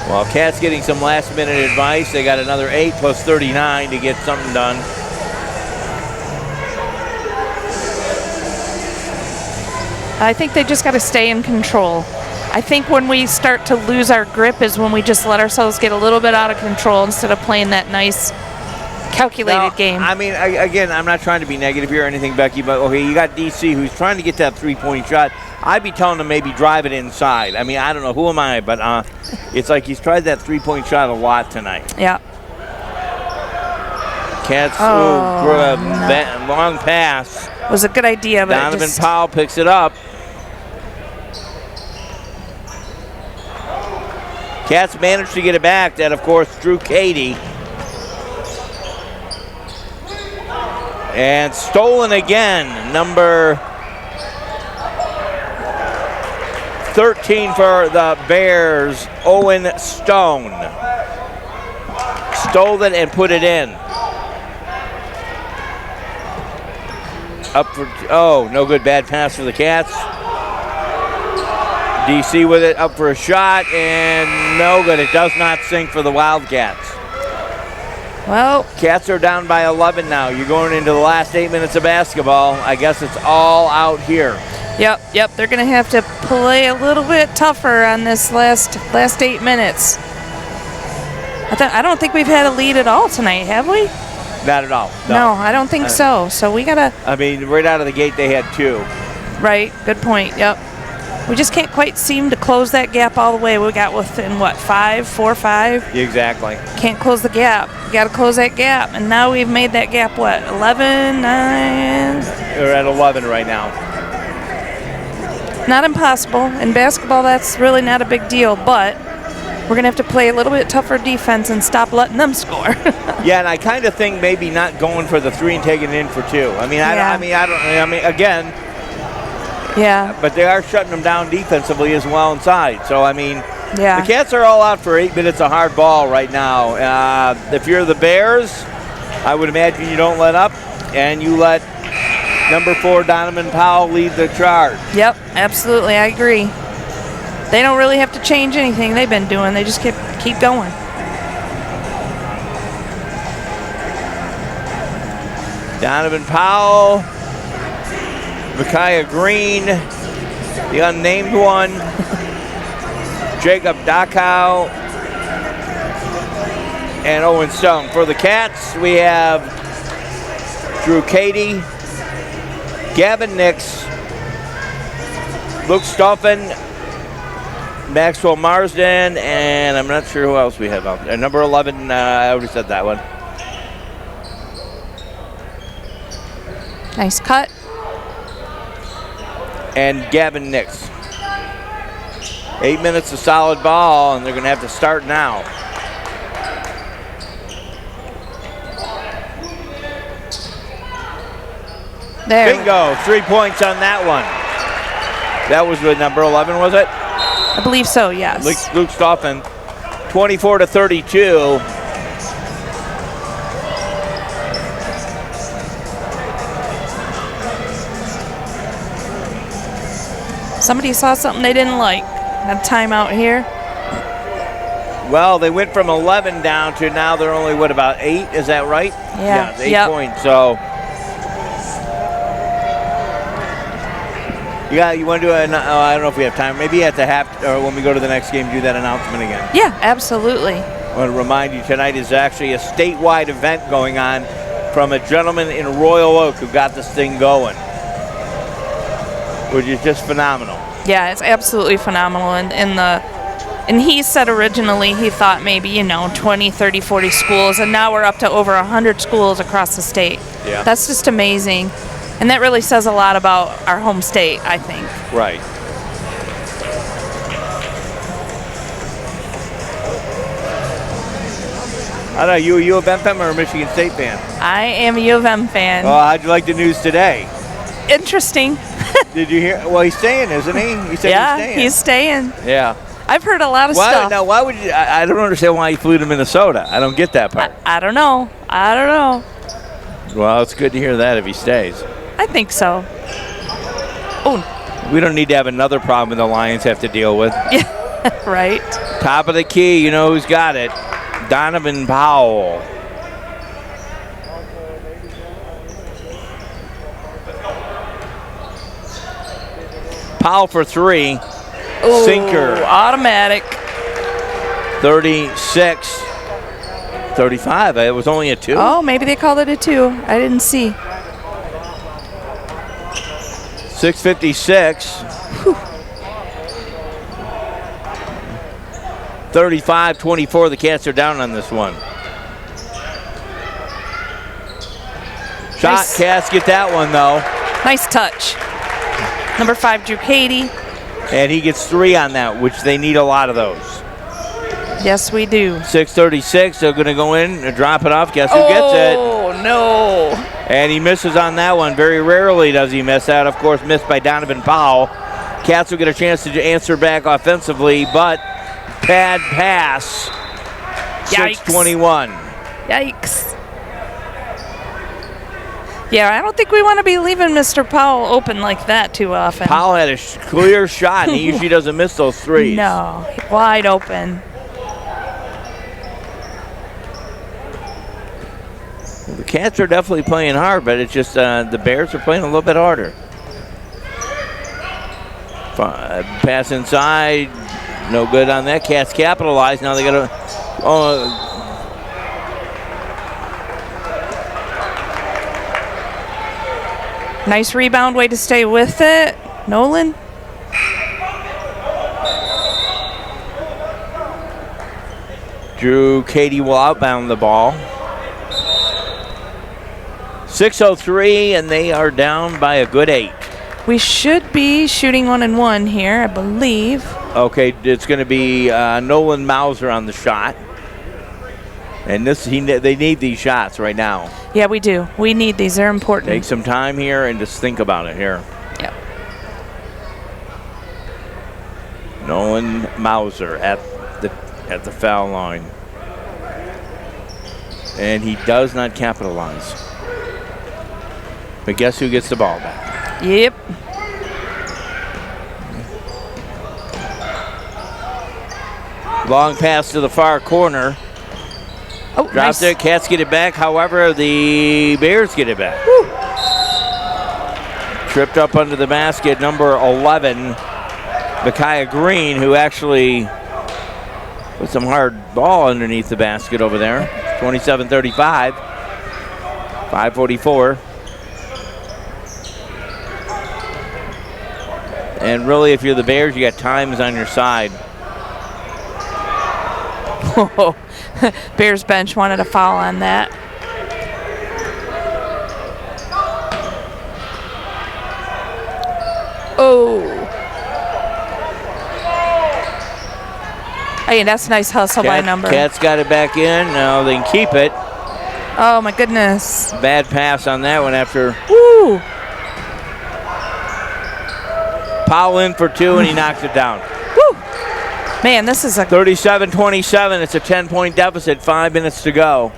[SPEAKER 1] Well, Cats getting some last-minute advice. They got another 8 plus 39 to get something done.
[SPEAKER 2] I think they just got to stay in control. I think when we start to lose our grip is when we just let ourselves get a little bit out of control instead of playing that nice calculated game.
[SPEAKER 1] I mean, again, I'm not trying to be negative here or anything, Becky, but okay, you got DC who's trying to get that three-point shot. I'd be telling him maybe drive it inside. I mean, I don't know, who am I? But it's like he's tried that three-point shot a lot tonight.
[SPEAKER 2] Yeah.
[SPEAKER 1] Cats, long pass.
[SPEAKER 2] Was a good idea, but
[SPEAKER 1] Donovan Powell picks it up. Cats managed to get it back. That, of course, Drew Cady. And stolen again. Number 13 for the Bears, Owen Stone. Stole it and put it in. Up for, no good, bad pass for the Cats. DC with it, up for a shot, and no good. It does not sink for the Wildcats.
[SPEAKER 2] Well,
[SPEAKER 1] Cats are down by 11 now. You're going into the last 8 minutes of basketball. I guess it's all out here.
[SPEAKER 2] Yep. They're going to have to play a little bit tougher on this last 8 minutes. I don't think we've had a lead at all tonight, have we?
[SPEAKER 1] Not at all.
[SPEAKER 2] No, I don't think so. So we got to...
[SPEAKER 1] I mean, right out of the gate, they had 2.
[SPEAKER 2] Right. Good point. Yep. We just can't quite seem to close that gap all the way. We got within, 4 or 5?
[SPEAKER 1] Exactly.
[SPEAKER 2] Can't close the gap. We got to close that gap. And now we've made that gap, 11, 9?
[SPEAKER 1] We're at 11 right now.
[SPEAKER 2] Not impossible. In basketball, that's really not a big deal, but we're going to have to play a little bit tougher defense and stop letting them score.
[SPEAKER 1] Yeah, and I kind of think maybe not going for the 3 and taking it in for 2. I mean, again,
[SPEAKER 2] yeah.
[SPEAKER 1] but they are shutting them down defensively as well inside. So, I mean,
[SPEAKER 2] Yeah.
[SPEAKER 1] the Cats are all out for 8 minutes of hard ball right now. If you're the Bears, I would imagine you don't let up, and you let number 4, Donovan Powell, lead the charge.
[SPEAKER 2] Yep, absolutely. I agree. They don't really have to change anything they've been doing. They just keep going.
[SPEAKER 1] Donovan Powell, Micaiah Green, the unnamed one, Jacob Dachau, and Owen Stone. For the Cats, we have Drew Cady, Gavin Nix, Luke Stoffen, Maxwell Marsden, and I'm not sure who else we have out there. Number 11, I already said that one.
[SPEAKER 2] Nice cut.
[SPEAKER 1] And Gavin Nix. 8 minutes of solid ball, and they're going to have to start now.
[SPEAKER 2] There.
[SPEAKER 1] Bingo, 3 points on that one. That was with number 11, was it?
[SPEAKER 2] I believe so, yes.
[SPEAKER 1] Luke Stoffen, 24-32.
[SPEAKER 2] Somebody saw something they didn't like. Have timeout here.
[SPEAKER 1] Well, they went from 11 down to now they're only, about 8? Is that right?
[SPEAKER 2] Yeah.
[SPEAKER 1] It's 8 points, so. You want to do I don't know if we have time. Maybe at the or when we go to the next game, do that announcement again.
[SPEAKER 2] Yeah, absolutely.
[SPEAKER 1] I want to remind you, tonight is actually a statewide event going on from a gentleman in Royal Oak who got this thing going, which is just phenomenal.
[SPEAKER 2] Yeah, it's absolutely phenomenal. And he said originally he thought maybe, 20, 30, 40 schools, and now we're up to over 100 schools across the state.
[SPEAKER 1] Yeah.
[SPEAKER 2] That's just amazing. And that really says a lot about our home state, I think.
[SPEAKER 1] Right. I don't know, you a U of M fan or a Michigan State fan?
[SPEAKER 2] I am a U of M fan.
[SPEAKER 1] Well, how'd you like the news today?
[SPEAKER 2] Interesting.
[SPEAKER 1] Did you hear? Well, he's staying, isn't he? He said
[SPEAKER 2] he's staying.
[SPEAKER 1] Yeah.
[SPEAKER 2] I've heard a lot of stuff.
[SPEAKER 1] Now, why would you? I don't understand why he flew to Minnesota. I don't get that part.
[SPEAKER 2] I don't know.
[SPEAKER 1] Well, it's good to hear that if he stays.
[SPEAKER 2] I think so. Oh.
[SPEAKER 1] We don't need to have another problem the Lions have to deal with.
[SPEAKER 2] Yeah, right.
[SPEAKER 1] Top of the key, you know who's got it. Donovan Powell. Powell for 3.
[SPEAKER 2] Ooh,
[SPEAKER 1] sinker.
[SPEAKER 2] Automatic.
[SPEAKER 1] 36. 35. It was only a 2.
[SPEAKER 2] Oh, maybe they called it a 2. I didn't see.
[SPEAKER 1] 6:56. 35-24. The Cats are down on this one. Shot,
[SPEAKER 2] Nice.
[SPEAKER 1] Cats get that one though.
[SPEAKER 2] Nice touch. Number 5, Drew Cady.
[SPEAKER 1] And he gets 3 on that, which they need a lot of those.
[SPEAKER 2] Yes, we do.
[SPEAKER 1] 6:36. They're going to go in and drop it off. Guess who gets it?
[SPEAKER 2] Oh, no.
[SPEAKER 1] And he misses on that one. Very rarely does he miss that. Of course, missed by Donovan Powell. Cats will get a chance to answer back offensively, but bad pass.
[SPEAKER 2] Yikes.
[SPEAKER 1] 6:21.
[SPEAKER 2] Yikes. Yeah, I don't think we want to be leaving Mr. Powell open like that too often.
[SPEAKER 1] Powell had a clear shot, and he usually doesn't miss those threes.
[SPEAKER 2] No, wide open.
[SPEAKER 1] The Cats are definitely playing hard, but it's just the Bears are playing a little bit harder. Pass inside, no good on that. Cats capitalize. Now they got to
[SPEAKER 2] Nice rebound, way to stay with it. Nolan.
[SPEAKER 1] Drew Katie will outbound the ball. 6:03, and they are down by a good 8.
[SPEAKER 2] We should be shooting 1-1 here, I believe.
[SPEAKER 1] Okay, it's going to be Nolan Mauser on the shot. And they need these shots right now.
[SPEAKER 2] Yeah, we do. We need these. They're important.
[SPEAKER 1] Take some time here and just think about it here.
[SPEAKER 2] Yep.
[SPEAKER 1] Nolan Mauser at the foul line. And he does not capitalize. But guess who gets the ball back?
[SPEAKER 2] Yep.
[SPEAKER 1] Long pass to the far corner.
[SPEAKER 2] Oh,
[SPEAKER 1] Drops
[SPEAKER 2] nice.
[SPEAKER 1] it. Cats get it back. However, the Bears get it back.
[SPEAKER 2] Woo.
[SPEAKER 1] Tripped up under the basket, number 11, Micaiah Green, who actually put some hard ball underneath the basket over there. 27-35. 5:44. And really, if you're the Bears, you got times on your side.
[SPEAKER 2] Bears bench wanted a foul on that. Oh. Hey, that's a nice hustle by number.
[SPEAKER 1] Cats got it back in. Now they can keep it.
[SPEAKER 2] Oh, my goodness.
[SPEAKER 1] Bad pass on that one after
[SPEAKER 2] Woo.
[SPEAKER 1] Powell in for 2, and he knocks it down.
[SPEAKER 2] Woo. Man, this is a
[SPEAKER 1] 37-27. It's a 10-point deficit. 5 minutes to go.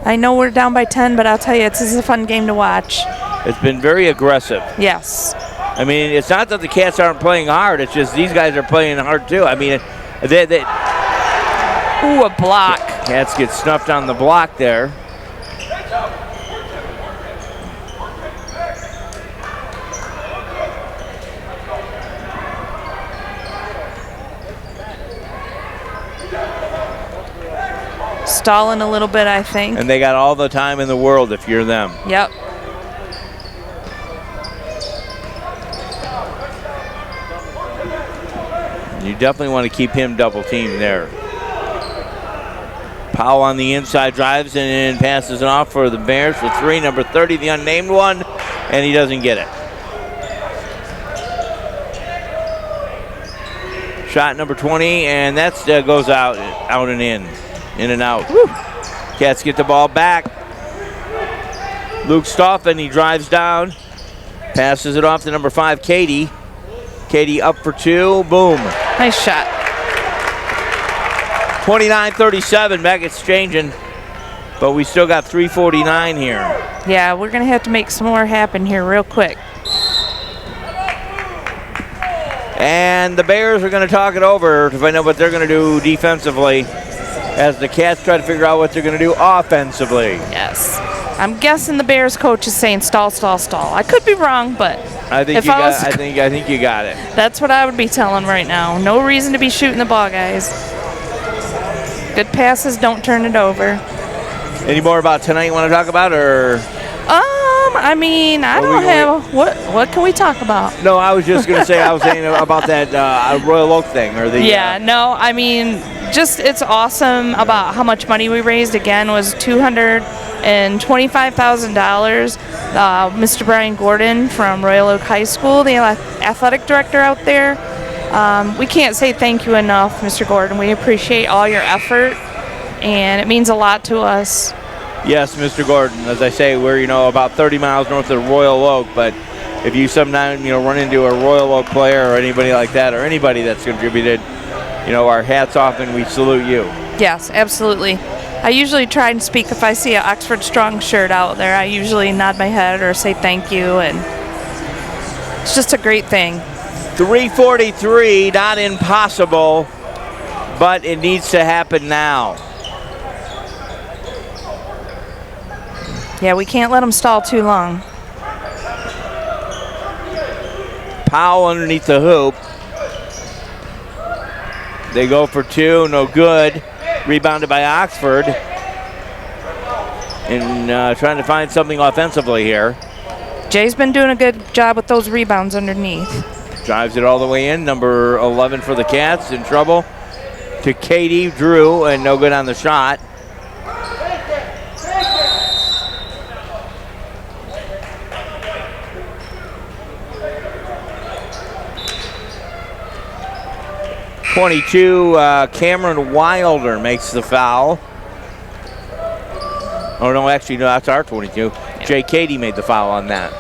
[SPEAKER 2] I know we're down by 10, but I'll tell you, this is a fun game to watch.
[SPEAKER 1] It's been very aggressive.
[SPEAKER 2] Yes.
[SPEAKER 1] I mean, it's not that the Cats aren't playing hard. It's just these guys are playing hard too. I mean,
[SPEAKER 2] Ooh, a block.
[SPEAKER 1] Cats get snuffed on the block there.
[SPEAKER 2] Stalling a little bit, I think.
[SPEAKER 1] And they got all the time in the world if you're them.
[SPEAKER 2] Yep.
[SPEAKER 1] You definitely want to keep him double teamed there. Powell on the inside drives and passes it off for the Bears for 3. Number 30, the unnamed one, and he doesn't get it. Shot number 20, and that goes out and in and out.
[SPEAKER 2] Woo.
[SPEAKER 1] Cats get the ball back. Luke Stoffen, he drives down, passes it off to number 5, Katie. Katie up for 2, boom.
[SPEAKER 2] Nice shot.
[SPEAKER 1] 29-37, back exchanging, but we still got 3:49 here.
[SPEAKER 2] Yeah, we're going to have to make some more happen here real quick.
[SPEAKER 1] And the Bears are going to talk it over to find out what they're going to do defensively as the Cats try to figure out what they're going to do offensively.
[SPEAKER 2] Yes. I'm guessing the Bears coach is saying stall, stall, stall. I could be wrong, but
[SPEAKER 1] I think you got it.
[SPEAKER 2] That's what I would be telling right now. No reason to be shooting the ball, guys. Good passes, don't turn it over.
[SPEAKER 1] Any more about tonight you want to talk about, or?
[SPEAKER 2] I mean, I don't have. What can we talk about?
[SPEAKER 1] No, I was just going to say, I was saying about that Royal Oak thing, or the.
[SPEAKER 2] Yeah, no, I mean, just it's awesome about how much money we raised. Again, was $225,000. Mr. Brian Gordon from Royal Oak High School, the athletic director out there. We can't say thank you enough, Mr. Gordon. We appreciate all your effort, and it means a lot to us.
[SPEAKER 1] Yes, Mr. Gordon. As I say, we're about 30 miles north of Royal Oak, but if you sometime run into a Royal Oak player or anybody like that, or anybody that's contributed, our hats off and we salute you.
[SPEAKER 2] Yes, absolutely. I usually try and speak if I see an Oxford Strong shirt out there. I usually nod my head or say thank you, and it's just a great thing.
[SPEAKER 1] 3:43, not impossible, but it needs to happen now.
[SPEAKER 2] Yeah, we can't let them stall too long.
[SPEAKER 1] Powell underneath the hoop. They go for 2, no good. Rebounded by Oxford. and trying to find something offensively here.
[SPEAKER 2] Jay's been doing a good job with those rebounds underneath.
[SPEAKER 1] Drives it all the way in. Number 11 for the Cats in trouble. To Katie, Drew, and no good on the shot. Cameron Wilder makes the foul. Oh, no, actually, no, that's our 22. Jay Katie made the foul on that.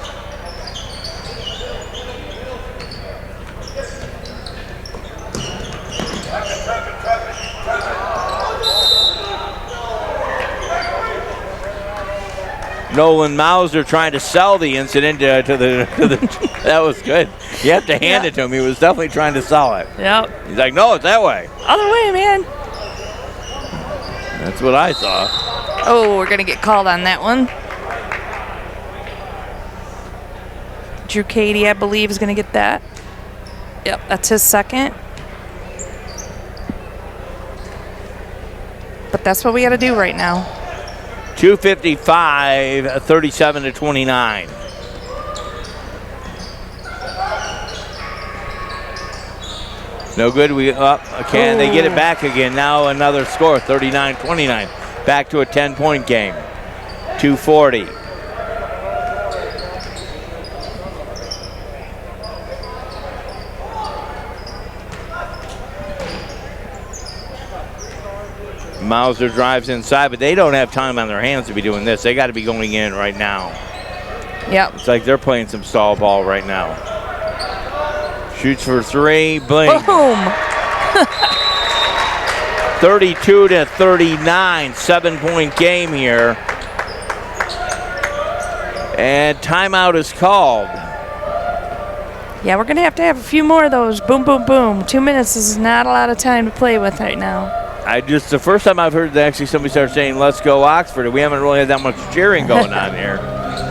[SPEAKER 1] Nolan Mauser trying to sell the incident to the that was good. You have to hand it to him. He was definitely trying to sell it.
[SPEAKER 2] Yep.
[SPEAKER 1] He's like, no, it's that way.
[SPEAKER 2] Other way, man.
[SPEAKER 1] That's what I saw.
[SPEAKER 2] Oh, we're going to get called on that one. Drew Katie, I believe, is going to get that. Yep, that's his second. But that's what we got to do right now.
[SPEAKER 1] 2:55, 37-29. No good. We up. Can they get it back again? Now another score, 39-29. Back to a 10-point game. 2:40. Mauser drives inside, but they don't have time on their hands to be doing this. They got to be going in right now.
[SPEAKER 2] Yep.
[SPEAKER 1] It's like they're playing some stall ball right now. Shoots for three. Bling.
[SPEAKER 2] Boom.
[SPEAKER 1] 32-39. 7-point game here. And timeout is called.
[SPEAKER 2] Yeah, we're going to have a few more of those. Boom, boom, boom. 2 minutes is not a lot of time to play with right now.
[SPEAKER 1] The first time I've heard that actually somebody start saying, let's go Oxford. We haven't really had that much cheering going on here.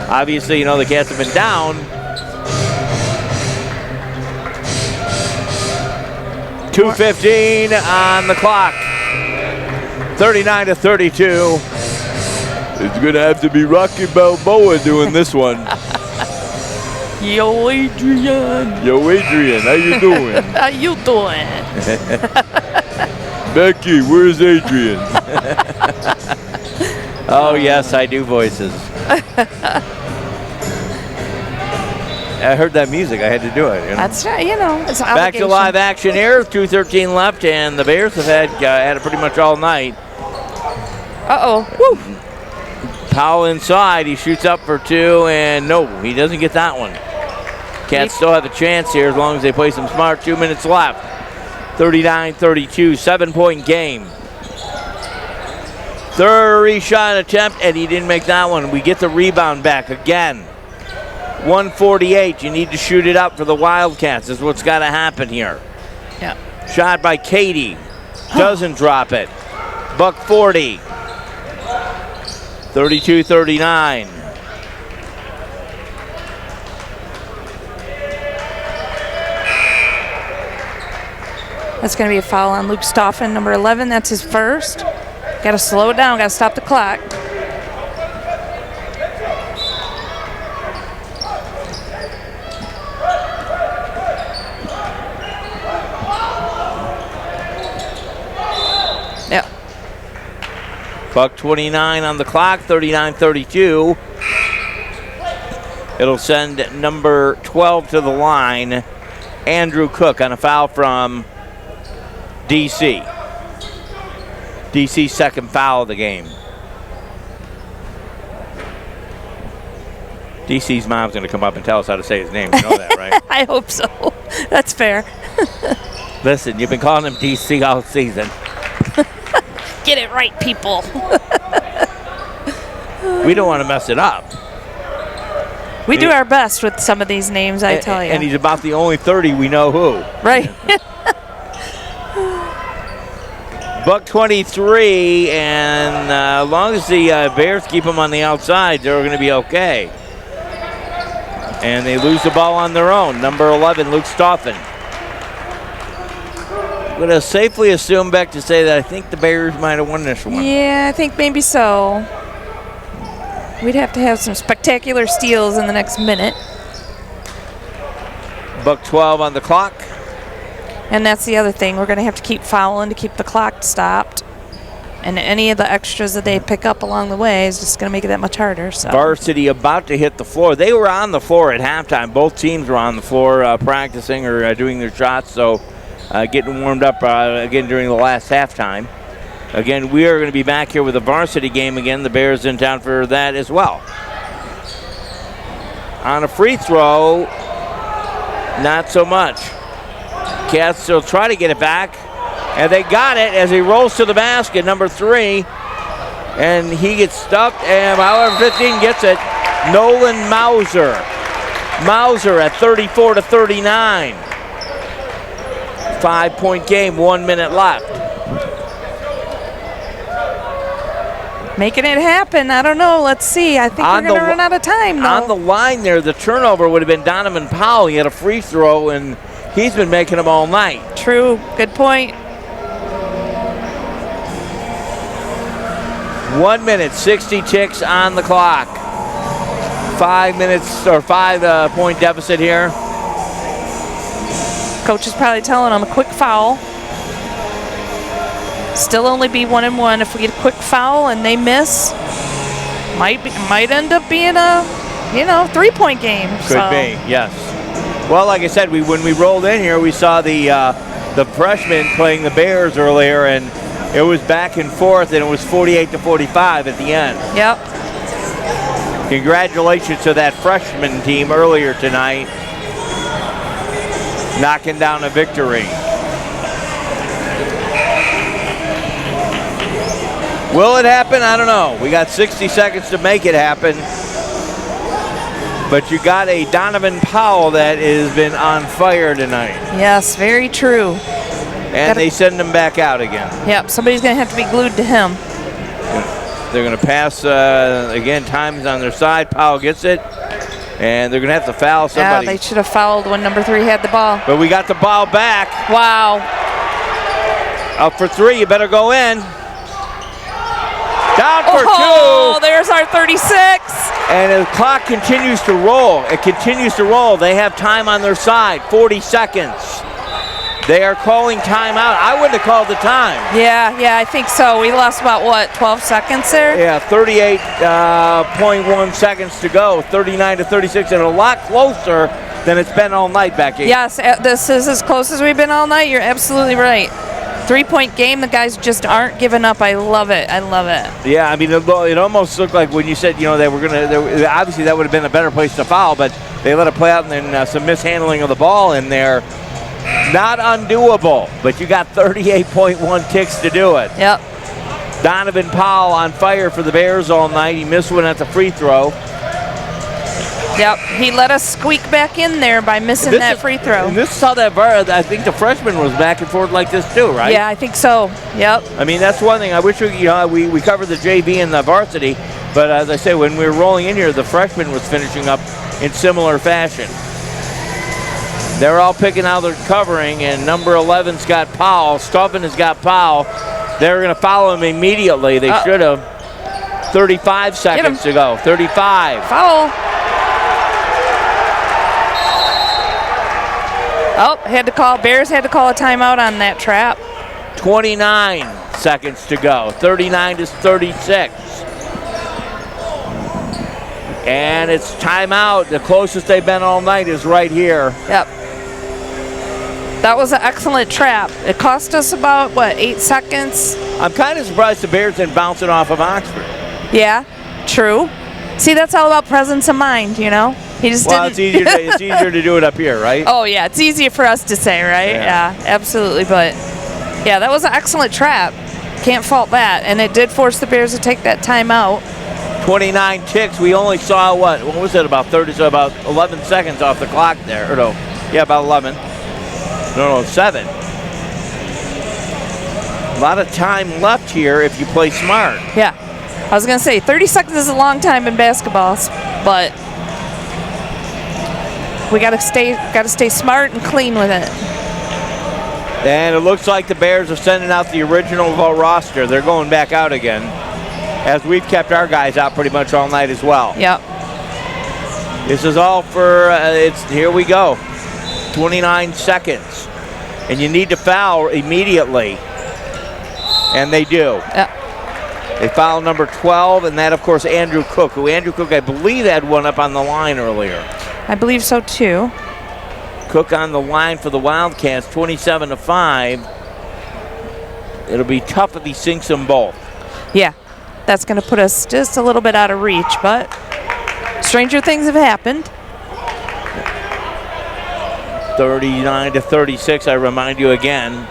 [SPEAKER 1] Obviously, the Cats have been down. 2:15 on the clock. 39-32. It's going to have to be Rocky Balboa doing this one.
[SPEAKER 2] Yo, Adrian.
[SPEAKER 1] Yo, Adrian, how you doing?
[SPEAKER 2] How you doing?
[SPEAKER 1] Becky, where's Adrian? Oh, yes, I do voices. I heard that music. I had to do it.
[SPEAKER 2] That's right, it's an
[SPEAKER 1] Back to live action here. 2:13 left, and the Bears have had it pretty much all night.
[SPEAKER 2] Uh-oh. Woo.
[SPEAKER 1] Powell inside. He shoots up for two, and no, he doesn't get that one. Cats still have a chance here as long as they play some smart. 2 minutes left. 39-32, 7-point game. Third shot attempt, and he didn't make that one. We get the rebound back again. 148. You need to shoot it up for the Wildcats. Is what's got to happen here.
[SPEAKER 2] Yeah.
[SPEAKER 1] Shot by Katie. Doesn't drop it. Buck 40. 32-39.
[SPEAKER 2] That's going to be a foul on Luke Stoffen, number 11. That's his first. Got to slow it down. Got to stop the clock. Yep.
[SPEAKER 1] Buck 29 on the clock, 39-32. It'll send number 12 to the line, Andrew Cook, on a foul from DC. DC's second foul of the game. DC's mom's going to come up and tell us how to say his name. You know that, right?
[SPEAKER 2] I hope so. That's fair.
[SPEAKER 1] Listen, you've been calling him DC all season.
[SPEAKER 2] Get it right, people.
[SPEAKER 1] We don't want to mess it up.
[SPEAKER 2] We do our best with some of these names, I tell you.
[SPEAKER 1] And he's about the only 30 we know who.
[SPEAKER 2] Right.
[SPEAKER 1] Buck 23, and as long as the Bears keep them on the outside, they're going to be okay. And they lose the ball on their own. Number 11, Luke Stoffen. I'm going to safely assume, Beck, to say that I think the Bears might have won this one.
[SPEAKER 2] Yeah, I think maybe so. We'd have to have some spectacular steals in the next minute.
[SPEAKER 1] $1:12 on the clock.
[SPEAKER 2] And that's the other thing. We're going to have to keep fouling to keep the clock stopped. And any of the extras that they pick up along the way is just going to make it that much harder. So.
[SPEAKER 1] Varsity about to hit the floor. They were on the floor at halftime. Both teams were on the floor practicing or doing their shots, so getting warmed up again during the last halftime. Again, we are going to be back here with the varsity game again. The Bears in town for that as well. On a free throw, not so much. Cats will try to get it back, and they got it as he rolls to the basket, number 3, and he gets stuffed, and however 15 gets it. Nolan Mauser. Mauser at 34-39. 5-point game, 1 minute left.
[SPEAKER 2] Making it happen. I don't know. Let's see. I think we're going to run out of time, though.
[SPEAKER 1] On the line there, the turnover would have been Donovan Powell. He had a free throw, and he's been making them all night.
[SPEAKER 2] True. Good point.
[SPEAKER 1] 1 minute, 60 ticks on the clock. 5 minutes or 5-point deficit here.
[SPEAKER 2] Coach is probably telling them a quick foul. Still only be 1-1. If we get a quick foul and they miss, might end up being a 3-point game.
[SPEAKER 1] Could be, yes. Well, like I said, when we rolled in here, we saw the freshman playing the Bears earlier, and it was back and forth, and it was 48-45 at the end.
[SPEAKER 2] Yep.
[SPEAKER 1] Congratulations to that freshman team earlier tonight, knocking down a victory. Will it happen? I don't know. We got 60 seconds to make it happen. But you got a Donovan Powell that has been on fire tonight.
[SPEAKER 2] Yes, very true.
[SPEAKER 1] And they send him back out again.
[SPEAKER 2] Yep, somebody's going to have to be glued to him.
[SPEAKER 1] They're going to pass, again, time's on their side. Powell gets it. And they're going to have to foul somebody.
[SPEAKER 2] Yeah, they should have fouled when number 3 had the ball.
[SPEAKER 1] But we got the ball back.
[SPEAKER 2] Wow.
[SPEAKER 1] Up for 3, you better go in. Down for 2.
[SPEAKER 2] Oh, there's our 36.
[SPEAKER 1] And the clock continues to roll. It continues to roll. They have time on their side, 40 seconds. They are calling timeout. I wouldn't have called the time.
[SPEAKER 2] Yeah, I think so. We lost about, 12 seconds there?
[SPEAKER 1] Yeah, 38.1 seconds to go, 39-36, and a lot closer than it's been all night, Becky.
[SPEAKER 2] Yes, this is as close as we've been all night. You're absolutely right. 3-point game, the guys just aren't giving up. I love it.
[SPEAKER 1] Yeah, I mean, it almost looked like when you said, they were going to, obviously that would have been a better place to foul, but they let it play out, and then some mishandling of the ball in there. Not undoable, but you got 38.1 ticks to do it.
[SPEAKER 2] Yep.
[SPEAKER 1] Donovan Powell on fire for the Bears all night. He missed one at the free throw.
[SPEAKER 2] Yep, he let us squeak back in there by missing that free throw.
[SPEAKER 1] And this is how I think the freshman was back and forth like this too, right?
[SPEAKER 2] Yeah, I think so. Yep.
[SPEAKER 1] I mean, that's one thing. I wish we covered the JV and the varsity, but as I say, when we were rolling in here, the freshman was finishing up in similar fashion. They're all picking out their covering, and number 11's got Powell. Stubbin has got Powell. They're going to follow him immediately. They should have. 35 seconds to go. 35.
[SPEAKER 2] Foul. Bears had to call a timeout on that trap.
[SPEAKER 1] 29 seconds to go. 39-36. And it's timeout. The closest they've been all night is right here.
[SPEAKER 2] Yep. That was an excellent trap. It cost us about, 8 seconds?
[SPEAKER 1] I'm kind of surprised the Bears didn't bounce it off of Oxford.
[SPEAKER 2] Yeah, true. See, that's all about presence of mind, He just didn't.
[SPEAKER 1] It's easier to do it up here, right?
[SPEAKER 2] Oh, yeah, it's easier for us to say, right? Yeah, absolutely. But, yeah, that was an excellent trap. Can't fault that. And it did force the Bears to take that timeout.
[SPEAKER 1] 29 ticks. We only saw, what was it, about 30, so about 11 seconds off the clock there. Or no, yeah, about 11. No, 7. A lot of time left here if you play smart.
[SPEAKER 2] Yeah. I was going to say, 30 seconds is a long time in basketball, but we got to stay smart and clean with it.
[SPEAKER 1] And it looks like the Bears are sending out the original roster. They're going back out again. as we've kept our guys out pretty much all night as well.
[SPEAKER 2] Yep.
[SPEAKER 1] This is all for, here we go. 29 seconds. And you need to foul immediately. And they do.
[SPEAKER 2] Yep.
[SPEAKER 1] They foul number 12, and that, of course, Andrew Cook, who Andrew Cook, I believe, had one up on the line earlier.
[SPEAKER 2] I believe so, too.
[SPEAKER 1] Cook on the line for the Wildcats, 27-5. It'll be tough if he sinks them both.
[SPEAKER 2] Yeah, that's going to put us just a little bit out of reach, but stranger things have happened.
[SPEAKER 1] 39-36, I remind you again.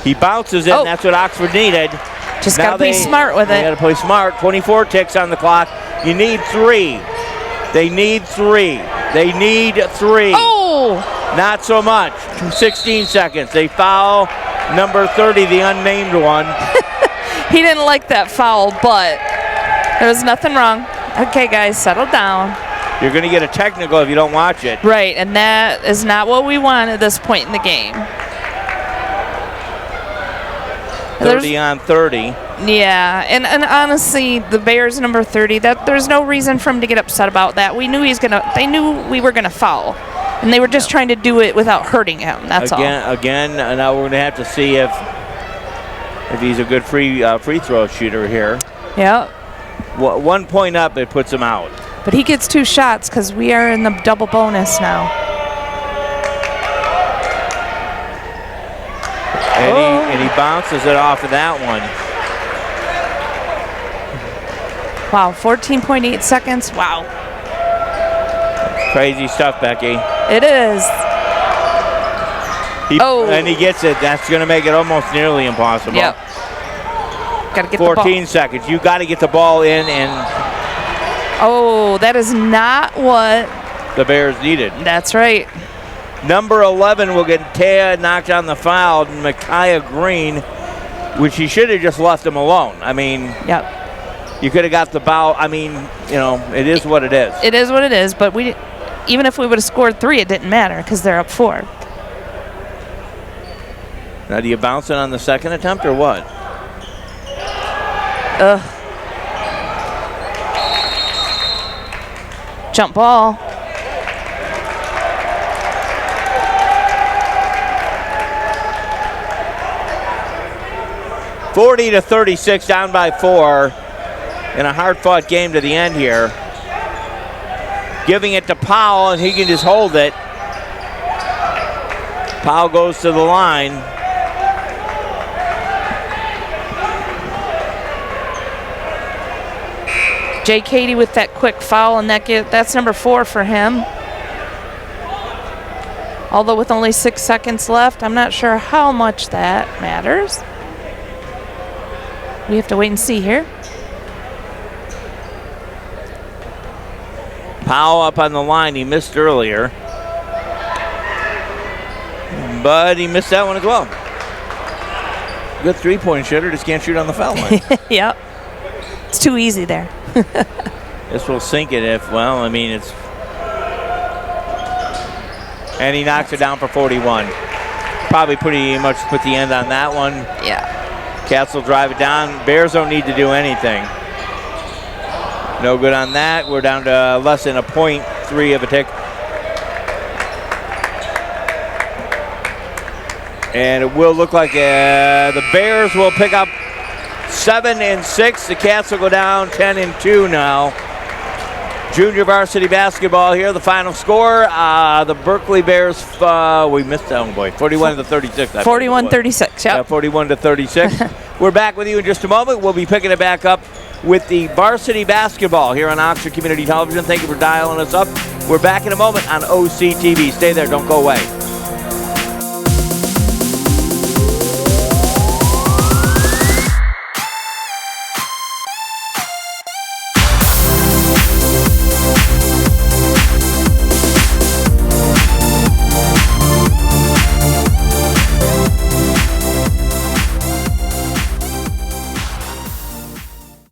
[SPEAKER 1] He bounces it, and that's what Oxford needed.
[SPEAKER 2] Just got to be smart with it.
[SPEAKER 1] They got to play smart. 24 ticks on the clock. You need 3. They need 3. They need 3.
[SPEAKER 2] Oh!
[SPEAKER 1] Not so much. 16 seconds. They foul number 30, the unnamed one.
[SPEAKER 2] He didn't like that foul, but there was nothing wrong. Okay, guys, settle down.
[SPEAKER 1] You're going to get a technical if you don't watch it.
[SPEAKER 2] Right, and that is not what we want at this point in the game.
[SPEAKER 1] 30 on 30.
[SPEAKER 2] Yeah, and honestly, the Bears number 30, there's no reason for him to get upset about that. We knew they knew we were gonna foul, and they were just trying to do it without hurting him. That's all.
[SPEAKER 1] Again, now we're gonna have to see if he's a good free throw shooter here.
[SPEAKER 2] Yeah.
[SPEAKER 1] 1 point up, it puts him out.
[SPEAKER 2] But he gets 2 shots because we are in the double bonus now.
[SPEAKER 1] And he bounces it off of that one.
[SPEAKER 2] Wow, 14.8 seconds. Wow.
[SPEAKER 1] Crazy stuff, Becky.
[SPEAKER 2] It is.
[SPEAKER 1] And he gets it. That's going to make it almost nearly impossible.
[SPEAKER 2] Yep. Got to get
[SPEAKER 1] 14 seconds. You got to get the ball in, and
[SPEAKER 2] oh, that is not what
[SPEAKER 1] the Bears needed.
[SPEAKER 2] That's right.
[SPEAKER 1] Number 11 will get Taya knocked on the foul, Micaiah Green, which he should have just left him alone. I mean,
[SPEAKER 2] yep.
[SPEAKER 1] You could have got the foul. I mean, it is what it is.
[SPEAKER 2] It is what it is, but even if we would have scored 3, it didn't matter because they're up 4.
[SPEAKER 1] Now, do you bounce it on the second attempt or what?
[SPEAKER 2] Jump ball.
[SPEAKER 1] (40-36), down by 4 in a hard-fought game to the end here. Giving it to Powell, and he can just hold it. Powell goes to the line.
[SPEAKER 2] Jay Cady with that quick foul, and that's number 4 for him. Although with only 6 seconds left, I'm not sure how much that matters. We have to wait and see here.
[SPEAKER 1] Powell up on the line. He missed earlier. But he missed that one as well. Good three-point shooter, just can't shoot on the foul line.
[SPEAKER 2] Yep. It's too easy there.
[SPEAKER 1] This will sink it it's... And he knocks it down for 41. Probably pretty much put the end on that one.
[SPEAKER 2] Yeah.
[SPEAKER 1] Cats will drive it down. Bears don't need to do anything. No good on that. We're down to less than a .3 of a tick. And it will look like the Bears will pick up 7 and 6. The Cats will go down 10 and 2 now. Junior varsity basketball here. The final score, the Berkley Bears, we missed that one, boy. 41-36.
[SPEAKER 2] 41-36,
[SPEAKER 1] yeah. 41-36. We're back with you in just a moment. We'll be picking it back up with the varsity basketball here on Oxford Community Television. Thank you for dialing us up. We're back in a moment on OCTV. Stay there. Don't go away.